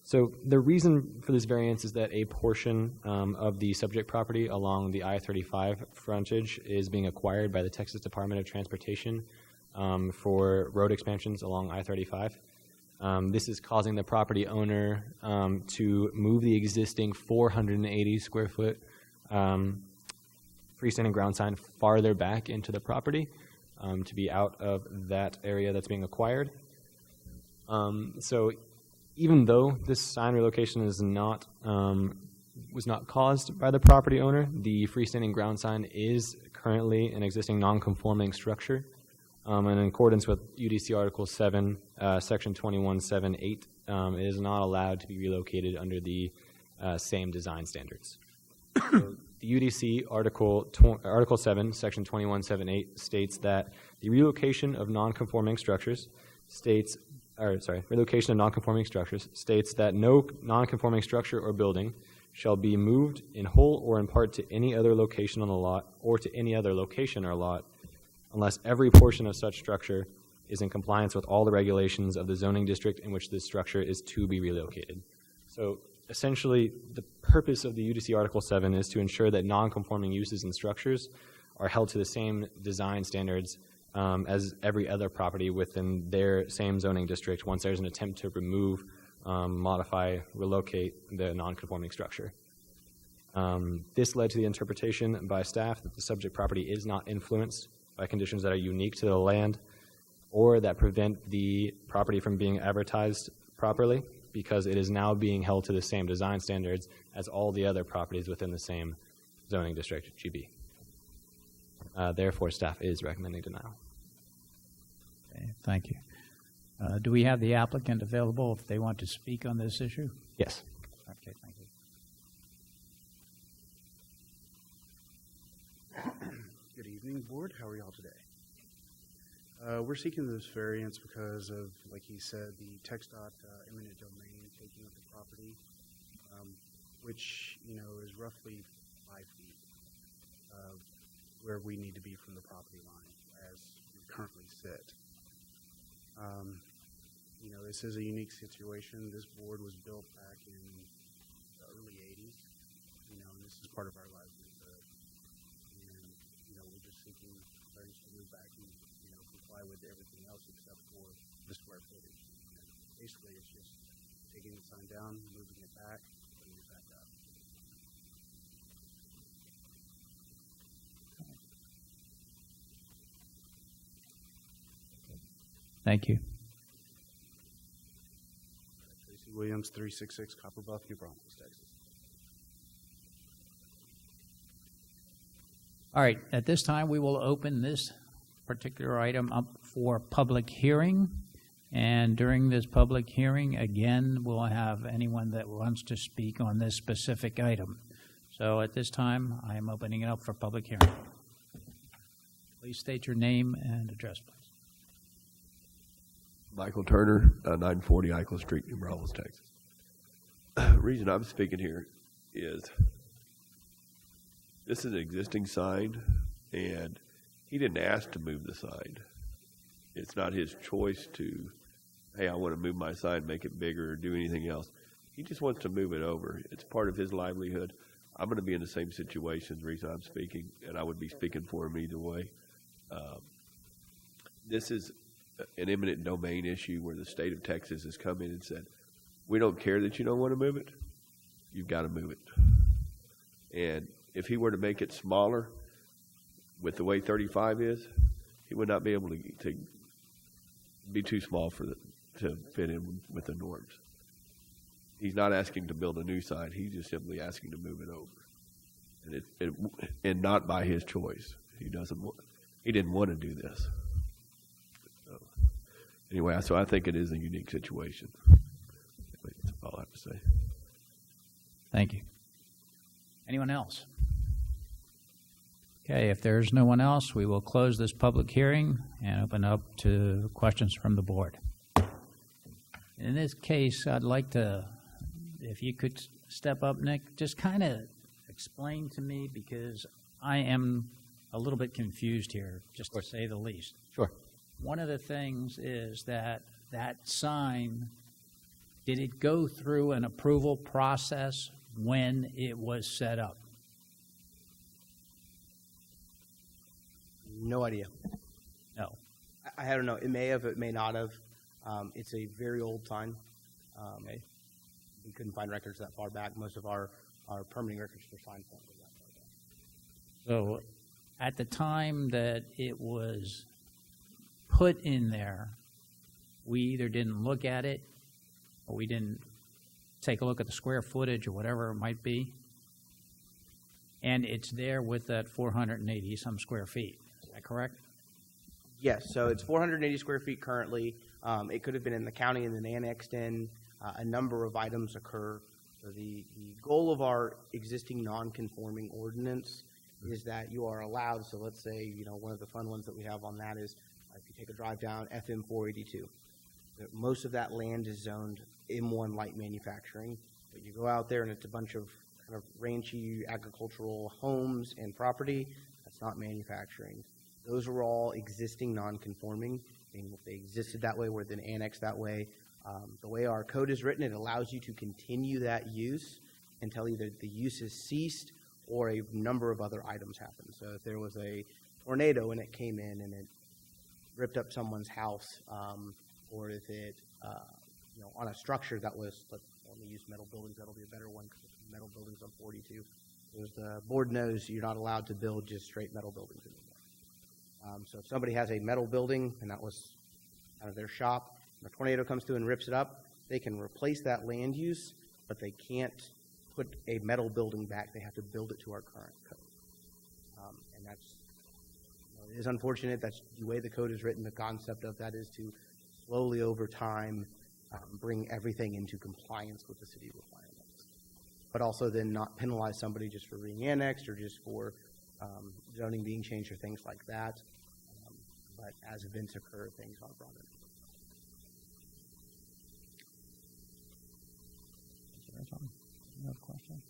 So the reason for this variance is that a portion of the subject property along the I-35 frontage is being acquired by the Texas Department of Transportation for road expansions along I-35. This is causing the property owner to move the existing 480 square foot freestanding ground sign farther back into the property to be out of that area that's being acquired. So even though this sign relocation is not was not caused by the property owner, the freestanding ground sign is currently an existing non-conforming structure. And in accordance with UDC Article 7, Section 2178, it is not allowed to be relocated under the same design standards. So the UDC Article 7, Section 2178 states that the relocation of non-conforming structures relocation of non-conforming structures states that no non-conforming structure or building shall be moved in whole or in part to any other location on the lot or to any other location or lot unless every portion of such structure is in compliance with all the regulations of the zoning district in which this structure is to be relocated. So essentially, the purpose of the UDC Article 7 is to ensure that non-conforming uses and structures are held to the same design standards as every other property within their same zoning district once there's an attempt to remove, modify, relocate the non-conforming structure. This led to the interpretation by staff that the subject property is not influenced by conditions that are unique to the land or that prevent the property from being advertised properly because it is now being held to the same design standards as all the other properties within the same zoning district, GB. Therefore, staff is recommending denial. Okay, thank you. Do we have the applicant available if they want to speak on this issue? Yes. Okay, thank you. Good evening, board. How are y'all today? We're seeking this variance because of, like he said, the TxDOT eminent domain taking up the property, which, is roughly 5 feet where we need to be from the property line as we currently sit. This is a unique situation. This board was built back in the early 80s, and this is part of our livelihood. And, we're just seeking variance to move back and, comply with everything else except for the square footage. And basically, it's just taking the sign down, moving it back, putting it back up. Thank you. Tracy Williams, 366 Copper Bluff, New Braunfels, Texas. All right, at this time, we will open this particular item up for public hearing. And during this public hearing, again, we'll have anyone that wants to speak on this specific item. So at this time, I am opening it up for public hearing. Please state your name and address, please. Michael Turner, 940 Eichel Street, New Braunfels, Texas. The reason I'm speaking here is this is an existing sign, and he didn't ask to move the sign. It's not his choice to, hey, I want to move my sign, make it bigger, or do anything else. He just wants to move it over. It's part of his livelihood. I'm going to be in the same situation, the reason I'm speaking, and I would be speaking for him either way. This is an eminent domain issue where the state of Texas has come in and said, we don't care that you don't want to move it. You've got to move it. And if he were to make it smaller, with the way 35 is, he would not be able to be too small to fit in with the norms. He's not asking to build a new sign. He's just simply asking to move it over, and not by his choice. He didn't want to do this. So, anyway, so I think it is a unique situation. That's all I have to say. Thank you. Anyone else? Okay, if there's no one else, we will close this public hearing and open up to questions from the board. In this case, I'd like to, if you could step up, Nick, just kind of explain to me, because I am a little bit confused here, just to say the least. Sure. One of the things is that sign, did it go through an approval process when it was set up? No idea. No. I don't know. It may have, it may not have. It's a very old sign. Okay. We couldn't find records that far back. Most of our permitting records for sign point was that far back. So at the time that it was put in there, we either didn't look at it or we didn't take a look at the square footage or whatever it might be. And it's there with that 480 some square feet. Is that correct? Yes, so it's 480 square feet currently. It could have been in the county and then annexed in. A number of items occur. So the goal of our existing non-conforming ordinance is that you are allowed, so let's say, one of the fun ones that we have on that is if you take a drive down FM 482, most of that land is zoned M1 light manufacturing. But you go out there and it's a bunch of kind of ranchy agricultural homes and property. That's not manufacturing. Those are all existing non-conforming, meaning if they existed that way, were then annexed that way. The way our code is written, it allows you to continue that use until either the use is ceased or a number of other items happen. So if there was a tornado and it came in and it ripped up someone's house, or if it, on a structure that was, let's only use metal buildings, that'll be a better one because metal buildings on 42. As the board knows, you're not allowed to build just straight metal buildings anymore. So if somebody has a metal building and that was kind of their shop, and a tornado comes through and rips it up, they can replace that land use, but they can't put a metal building back. They have to build it to our current code. And that's, it is unfortunate. That's the way the code is written. The concept of that is to slowly over time bring everything into compliance with the city requirements, but also then not penalize somebody just for being annexed or just for zoning being changed or things like that. But as events occur, things are brought in. Another question?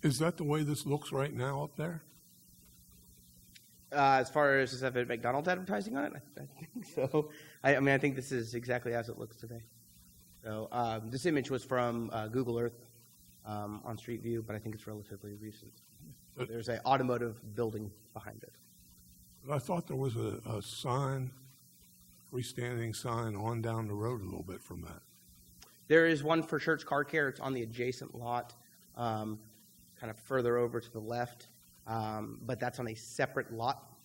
Is that the way this looks right now up there? As far as does have McDonald's advertising on it, I think so. I think this is exactly as it looks today. So this image was from Google Earth on Street View, but I think it's relatively recent. There's an automotive building behind it. I thought there was a sign, freestanding sign on down the road a little bit from that. There is one for Schertz Car Care. It's on the adjacent lot, kind of further over to the left, but that's on a separate lot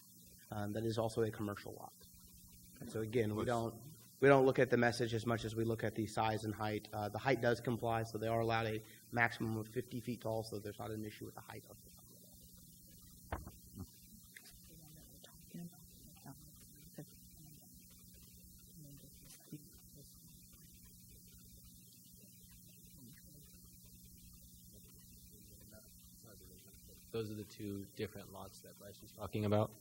that is also a commercial lot. And so again, we don't look at the message as much as we look at the size and height. The height does comply, so they are allowed a maximum of 50 feet tall, so there's not an issue with the height of the sign. Those are the two different lots that Bryce was talking about.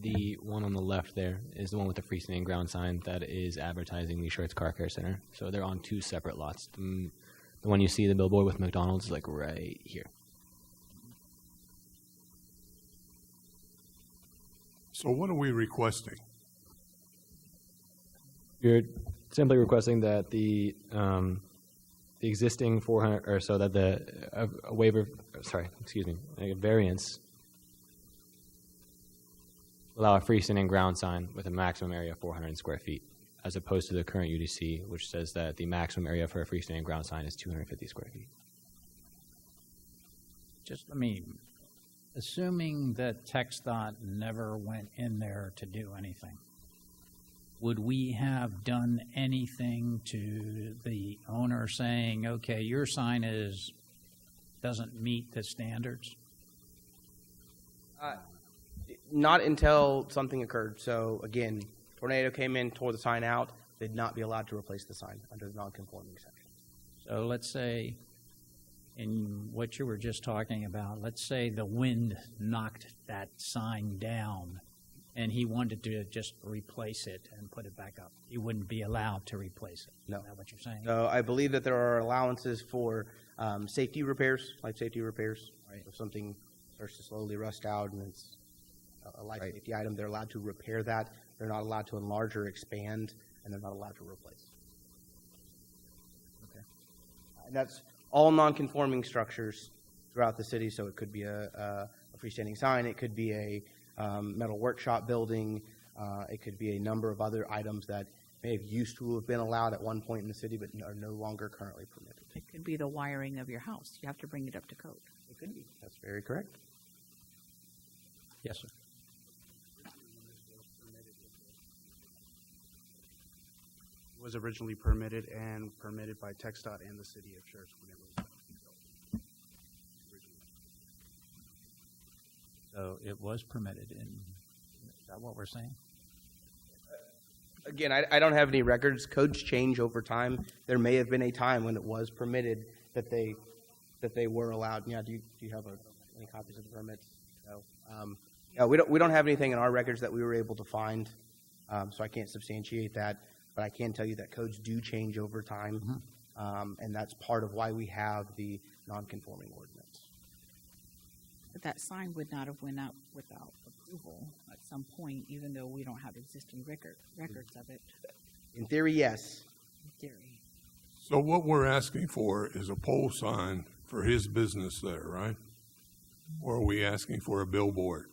The one on the left there is the one with the freestanding ground sign that is advertising the Schertz Car Care Center. So they're on two separate lots. The one you see, the billboard with McDonald's, is like right here. So what are we requesting? You're simply requesting that the existing 400, or so that a waiver, a variance allow a freestanding ground sign with a maximum area of 400 square feet, as opposed to the current UDC, which says that the maximum area for a freestanding ground sign is 250 square feet. Just, assuming that TxDOT never went in there to do anything, would we have done anything to the owner saying, okay, your sign doesn't meet the standards? Not until something occurred. So again, tornado came in, tore the sign out. They'd not be allowed to replace the sign under the non-conforming section. So let's say, in what you were just talking about, let's say the wind knocked that sign down and he wanted to just replace it and put it back up. He wouldn't be allowed to replace it. No. Is that what you're saying? So I believe that there are allowances for safety repairs, life safety repairs. Right. If something starts to slowly rust out and it's a life safety item, they're allowed to repair that. They're not allowed to enlarge or expand, and they're not allowed to replace. Okay. And that's all non-conforming structures throughout the city. So it could be a freestanding sign. It could be a metal workshop building. It could be a number of other items that may have used to have been allowed at one point in the city, but are no longer currently permitted. It could be the wiring of your house. You have to bring it up to code. It could be. That's very correct. Yes, sir. Was originally permitted by TxDOT and the city of Schertz when it was built. Originally. So it was permitted, and is that what we're saying? Again, I don't have any records. Codes change over time. There may have been a time when it was permitted that they were allowed. Yeah, do you have any copies of the permits? No. Yeah, we don't have anything in our records that we were able to find, so I can't substantiate that. But I can tell you that codes do change over time, and that's part of why we have the non-conforming ordinance. But that sign would not have went up without approval at some point, even though we don't have existing records of it, In theory, yes. in theory. So what we're asking for is a pole sign for his business there, right? Or are we asking for a billboard?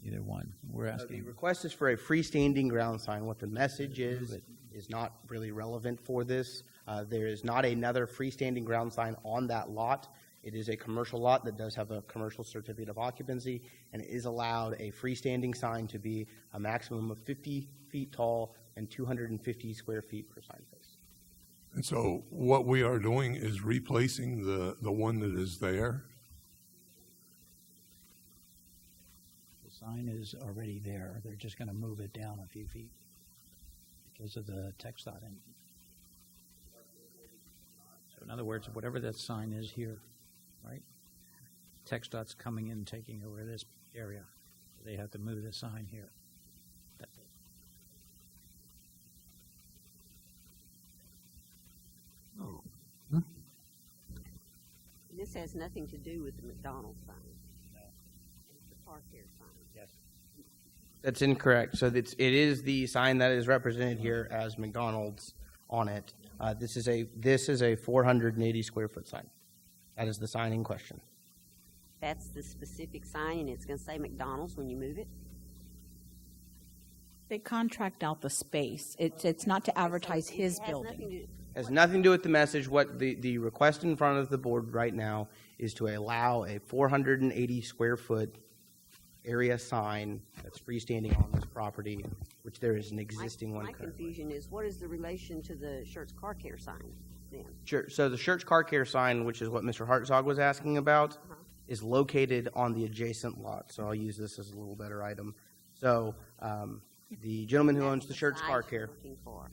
Either one. We're The asking. request is for a freestanding ground sign. What the message is not really relevant for this. There is not another freestanding ground sign on that lot. It is a commercial lot that does have a commercial certificate of occupancy, and it is allowed a freestanding sign to be a maximum of 50 feet tall and 250 square feet per sign face. And so what we are doing is replacing the one that is there. The sign is already there. They're just going to move it down a few feet because of the TxDOT engine. So in other words, whatever that sign is here, right? TxDOT's coming in, taking over this area. So they have to move the sign here. That's it. Oh. This has nothing to do with the McDonald's sign. No. It's the car care sign. Yes. That's incorrect. So it is the sign that is represented here as McDonald's on it. This is a 480 square foot sign. That is the sign in question. That's the specific sign, and it's going to say McDonald's when you move it? They contract out the space. It's not to advertise his It has building. nothing to- Has nothing to do with the message. What the request in front of the board right now is to allow a 480 square foot area sign that's freestanding on this property, which there is an existing one My currently. confusion is, what is the relation to the Schertz car care sign then? Sure. So the Schertz car care sign, which is what Mr. Hartzog was asking about, Uh-huh. is located on the adjacent lot. So I'll use this as a little better item. So the gentleman who owns the Schertz car Size you're care. looking for.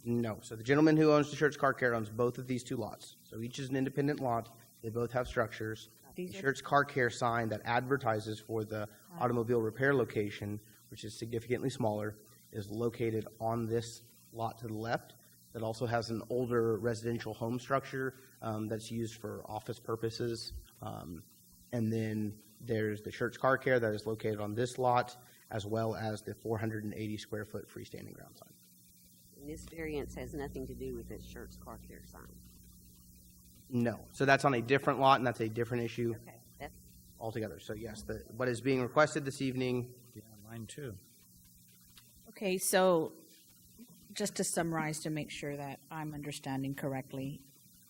No. So the gentleman who owns the Schertz car care owns both of these two lots. So each is an independent lot. They both have structures. The These are- Schertz car care sign that advertises for the automobile repair location, which is significantly smaller, is located on this lot to the left. That also has an older residential home structure that's used for office purposes. And then there's the Schertz car care that is located on this lot. as well as the 480 square foot freestanding ground sign. And this variance has nothing to do with the Schertz car care sign. No, so that's on a different lot, and that's a different issue Okay, that's, altogether. So yes, what is being requested this evening, Yeah, mine too. Okay, so just to summarize to make sure that I'm understanding correctly,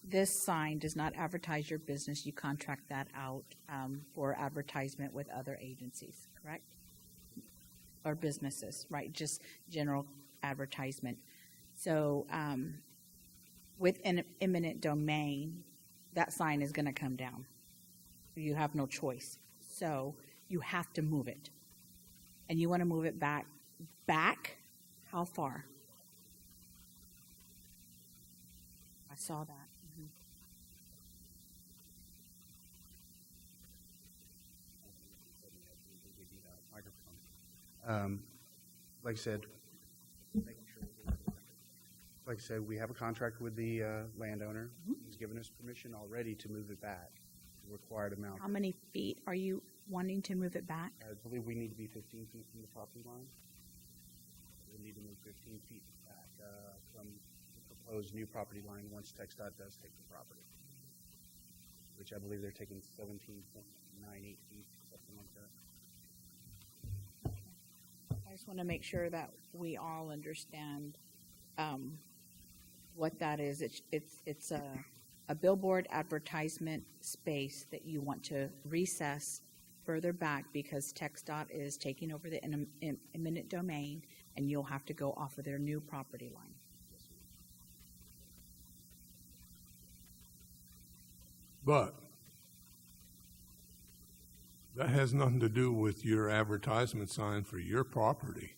this sign does not advertise your business. You contract that out for advertisement with other agencies, correct? Or businesses, right? Just general advertisement. So with an eminent domain, that sign is going to come down. You have no choice. So you have to move it. And you want to move it back. Back? How far? I saw that. Mhm. Like I said, we have a contract with the landowner. He's given us permission already to move it back, the required amount. How many feet are you wanting to move it back? I believe we need to be 15 feet from the property line. We need to move 15 feet back from the proposed new property line once TxDOT does take the property, which I believe they're taking 17.98 feet, something like that. I just want to make sure that we all understand what that is. It's a billboard advertisement space that you want to recess further back because TxDOT is taking over the eminent domain, and you'll have to go off of their new property line. But that has nothing to do with your advertisement sign for your property,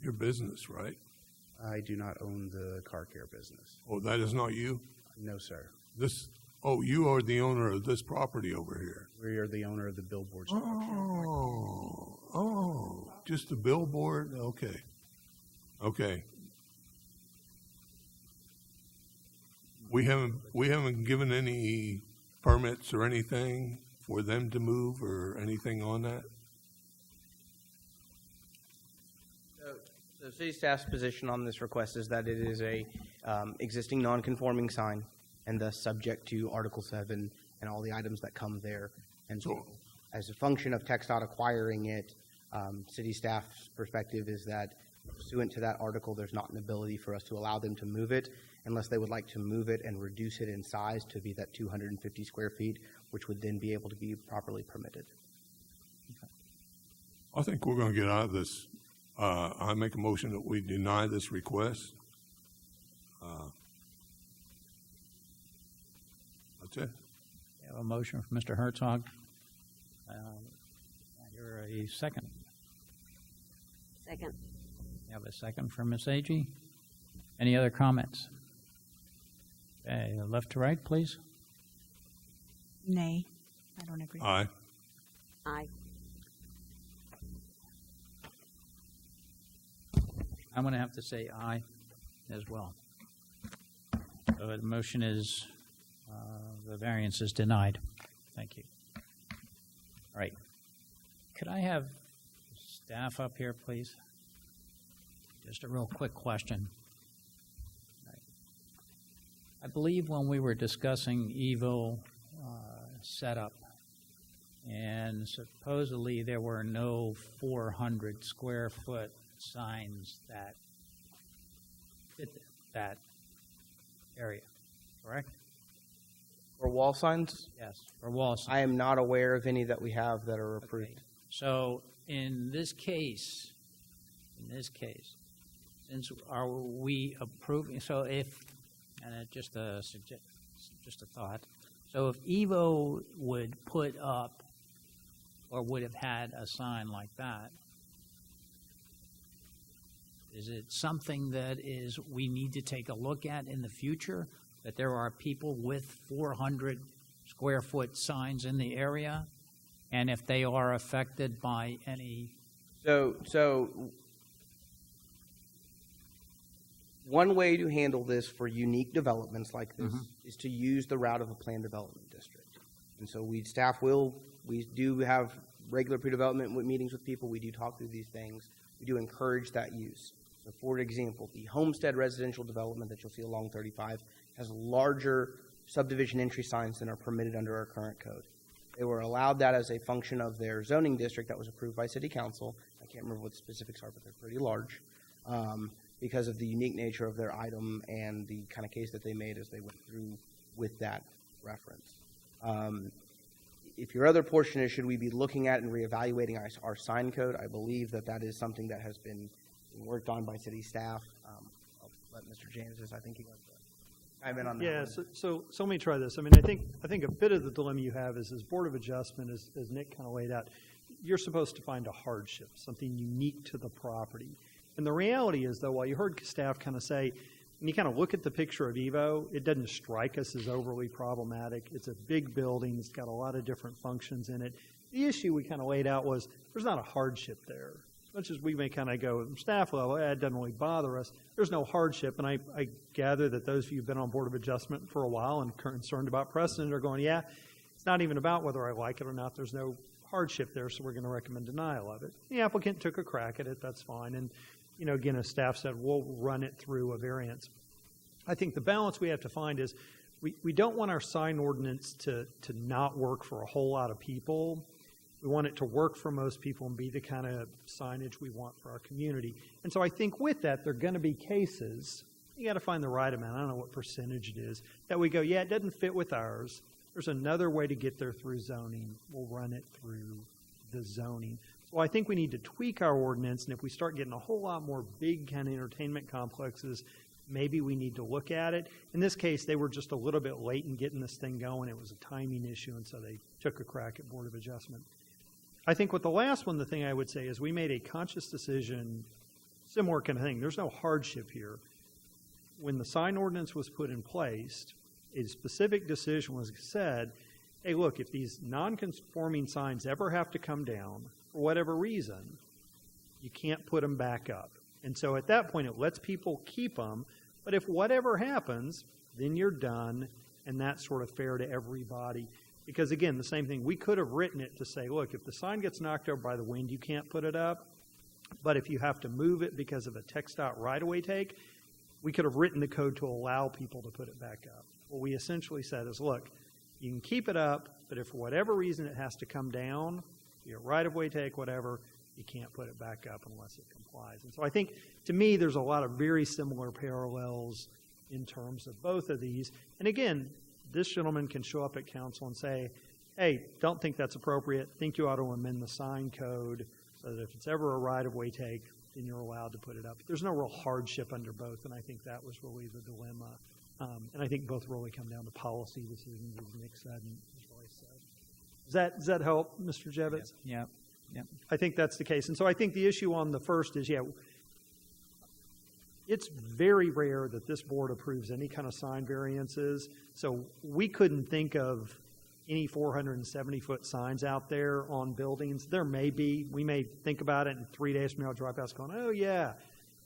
your business, right? I do not own the car care business. Oh, that is not you? No, sir. You are the owner of this property over here. We are the owner of the billboard structure. Just a billboard? Okay. We haven't given any permits or anything for them to move or anything on that? the city staff's position on this request is that it is a existing non-conforming sign and thus subject to Article 7 and all the items that come there. And so as a function of TxDOT acquiring it, city staff's perspective is that pursuant to that article, there's not an ability for us to allow them to move it unless they would like to move it and reduce it in size to be that 250 square feet, which would then be able to be properly permitted. I think we're going to get out of this. I make a motion that we deny this request. That's it. We have a motion from Mr. Herzog. You're a second. Second. You have a second from Ms. Agee. Any other comments? Okay, left to right, please. Nay. I don't agree. Aye. Aye. I'm going to have to say aye as well. So the motion is, the variance is denied. Thank you. All right. Could I have staff up here, please? Just a real quick question. I believe when we were discussing Evo setup, and supposedly there were no 400 square foot signs that fit that area, correct? For wall signs, Yes, for wall signs. I am not aware of any that we have that are approved. Okay. So in this case, since are we approving, so if, and just a thought, so if Evo would put up or would have had a sign like that, is it something that is we need to take a look at in the future, that there are people with 400 square foot signs in the area, and if they are affected by any? So one way to handle this for unique developments like this is to use the route of a planned development district. And so we do have regular pre-development meetings with people. We do talk through these things. We do encourage that use. So, for example, the Homestead residential development that you'll see along 35 has larger subdivision entry signs than are permitted under our current code. They were allowed that as a function of their zoning district that was approved by City Council. I can't remember what the specifics are, but they're pretty large because of the unique nature of their item and the kind of case that they made as they went through with that reference. If your other portion is, should we be looking at and reevaluating our sign code, I believe that that is something that has been worked on by city staff. I'll let Mr. James, I think he wants to chime in on that. Yeah, one. so let me try this. I think a bit of the dilemma you have is Board of Adjustment, as Nick kind of laid out, you're supposed to find a hardship, something unique to the property. And the reality is, though, while you heard staff kind of say, when you kind of look at the picture of Evo, it doesn't strike us as overly problematic. It's a big building. It's got a lot of different functions in it. The issue we kind of laid out was there's not a hardship there. As much as we may kind of go staff level, it doesn't really bother us. There's no hardship. And I gather that those of you who've been on Board of Adjustment for a while and concerned about precedent are going, yeah, it's not even about whether I like it or not. There's no hardship there, so we're going to recommend denial of it. The applicant took a crack at it. That's fine. And again, as staff said, we'll run it through a variance. I think the balance we have to find is we don't want our sign ordinance to not work for a whole lot of people. We want it to work for most people and be the kind of signage we want for our community. And so I think with that, there are going to be cases, you got to find the right amount, I don't know what percentage it is, that we go, yeah, it doesn't fit with ours. There's another way to get there through zoning. We'll run it through the zoning. So I think we need to tweak our ordinance, and if we start getting a whole lot more big kind of entertainment complexes, maybe we need to look at it. In this case, they were just a little bit late in getting this thing going. It was a timing issue, and so they took a crack at Board of Adjustment. I think with the last one, the thing I would say is we made a conscious decision, similar kind of thing. There's no hardship here. When the sign ordinance was put in place, a specific decision was said, hey, look, if these non-conforming signs ever have to come down for whatever reason, you can't put them back up. And so at that point, it lets people keep them. But if whatever happens, then you're done, and that's sort of fair to everybody. Because, again, the same thing, we could have written it to say, look, if the sign gets knocked over by the wind, you can't put it up. But if you have to move it because of a TxDOT right-of-way take, we could have written the code to allow people to put it back up. What we essentially said is, look, you can keep it up, but if for whatever reason it has to come down, your right-of-way take, whatever, you can't put it back up unless it complies. And so I think, to me, there's a lot of very similar parallels in terms of both of these. And again, this gentleman can show up at council and say, hey, don't think that's appropriate, think you ought to amend the sign code so that if it's ever a right-of-way take, then you're allowed to put it up. There's no real hardship under both, and I think that was really the dilemma. And I think both really come down to policy decisions, as Nick said and as Royce said. Does that help, Mr. Jevitz? Yeah. I think that's the case. And so I think the issue on the first is, it's very rare that this board approves any kind of sign variances. So we couldn't think of any 470-foot signs out there on buildings. There may be. We may think about it, and 3 days from now, drive past going, oh, yeah.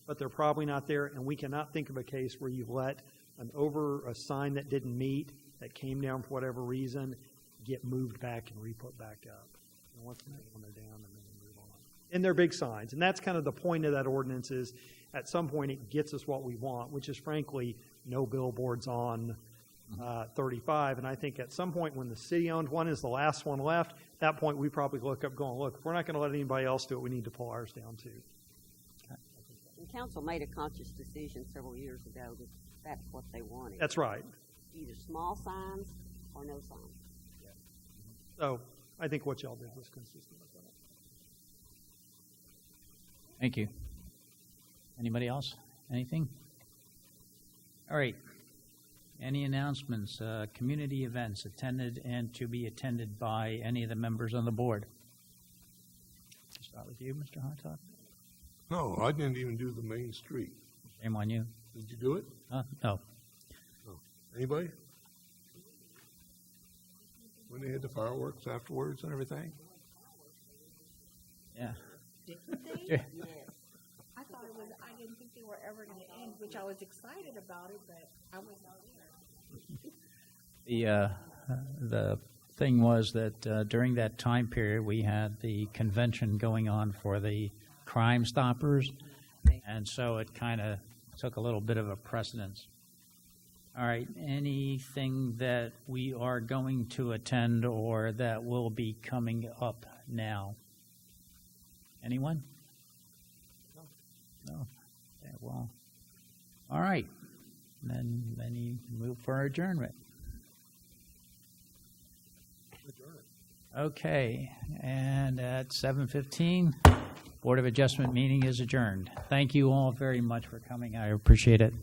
But they're probably not there, and we cannot think of a case where you let a sign that didn't meet, that came down for whatever reason, get moved back and re-put back up. And once they're down, and then move on. And they're big signs. And that's kind of the point of that ordinance is, at some point, it gets us what we want, which is, frankly, no billboards on 35. And I think at some point when the city-owned one is the last one left, at that point we probably look up going, look, if we're not going to let anybody else do it, we need to pull ours down too. And council made a conscious decision several years ago that that's what they wanted. That's right. Either small signs or no signs. So I think what y'all did was consistent with that. Thank you. Anybody else? Anything? All right. Any announcements, community events attended and to be attended by any of the members on the board? I'll start with you, Mr. Hartog. No, I didn't even do the main street. Shame on you. Did you do it? No. No. Anybody? When they had the fireworks afterwards and everything? Yeah. Yes. I thought it was, I didn't think they were ever going to end, which I was excited about it, but I was not there. The thing was that during that time period, we had the convention going on for the Crime Stoppers, and so it kind of took a little bit of a precedence. All right, anything that we are going to attend or that will be coming up now? Anyone? No? Okay, well, all right. Then you move for adjournment. Okay, and at 7:15, Board of Adjustment meeting is adjourned. Thank you all very much for coming. I appreciate it.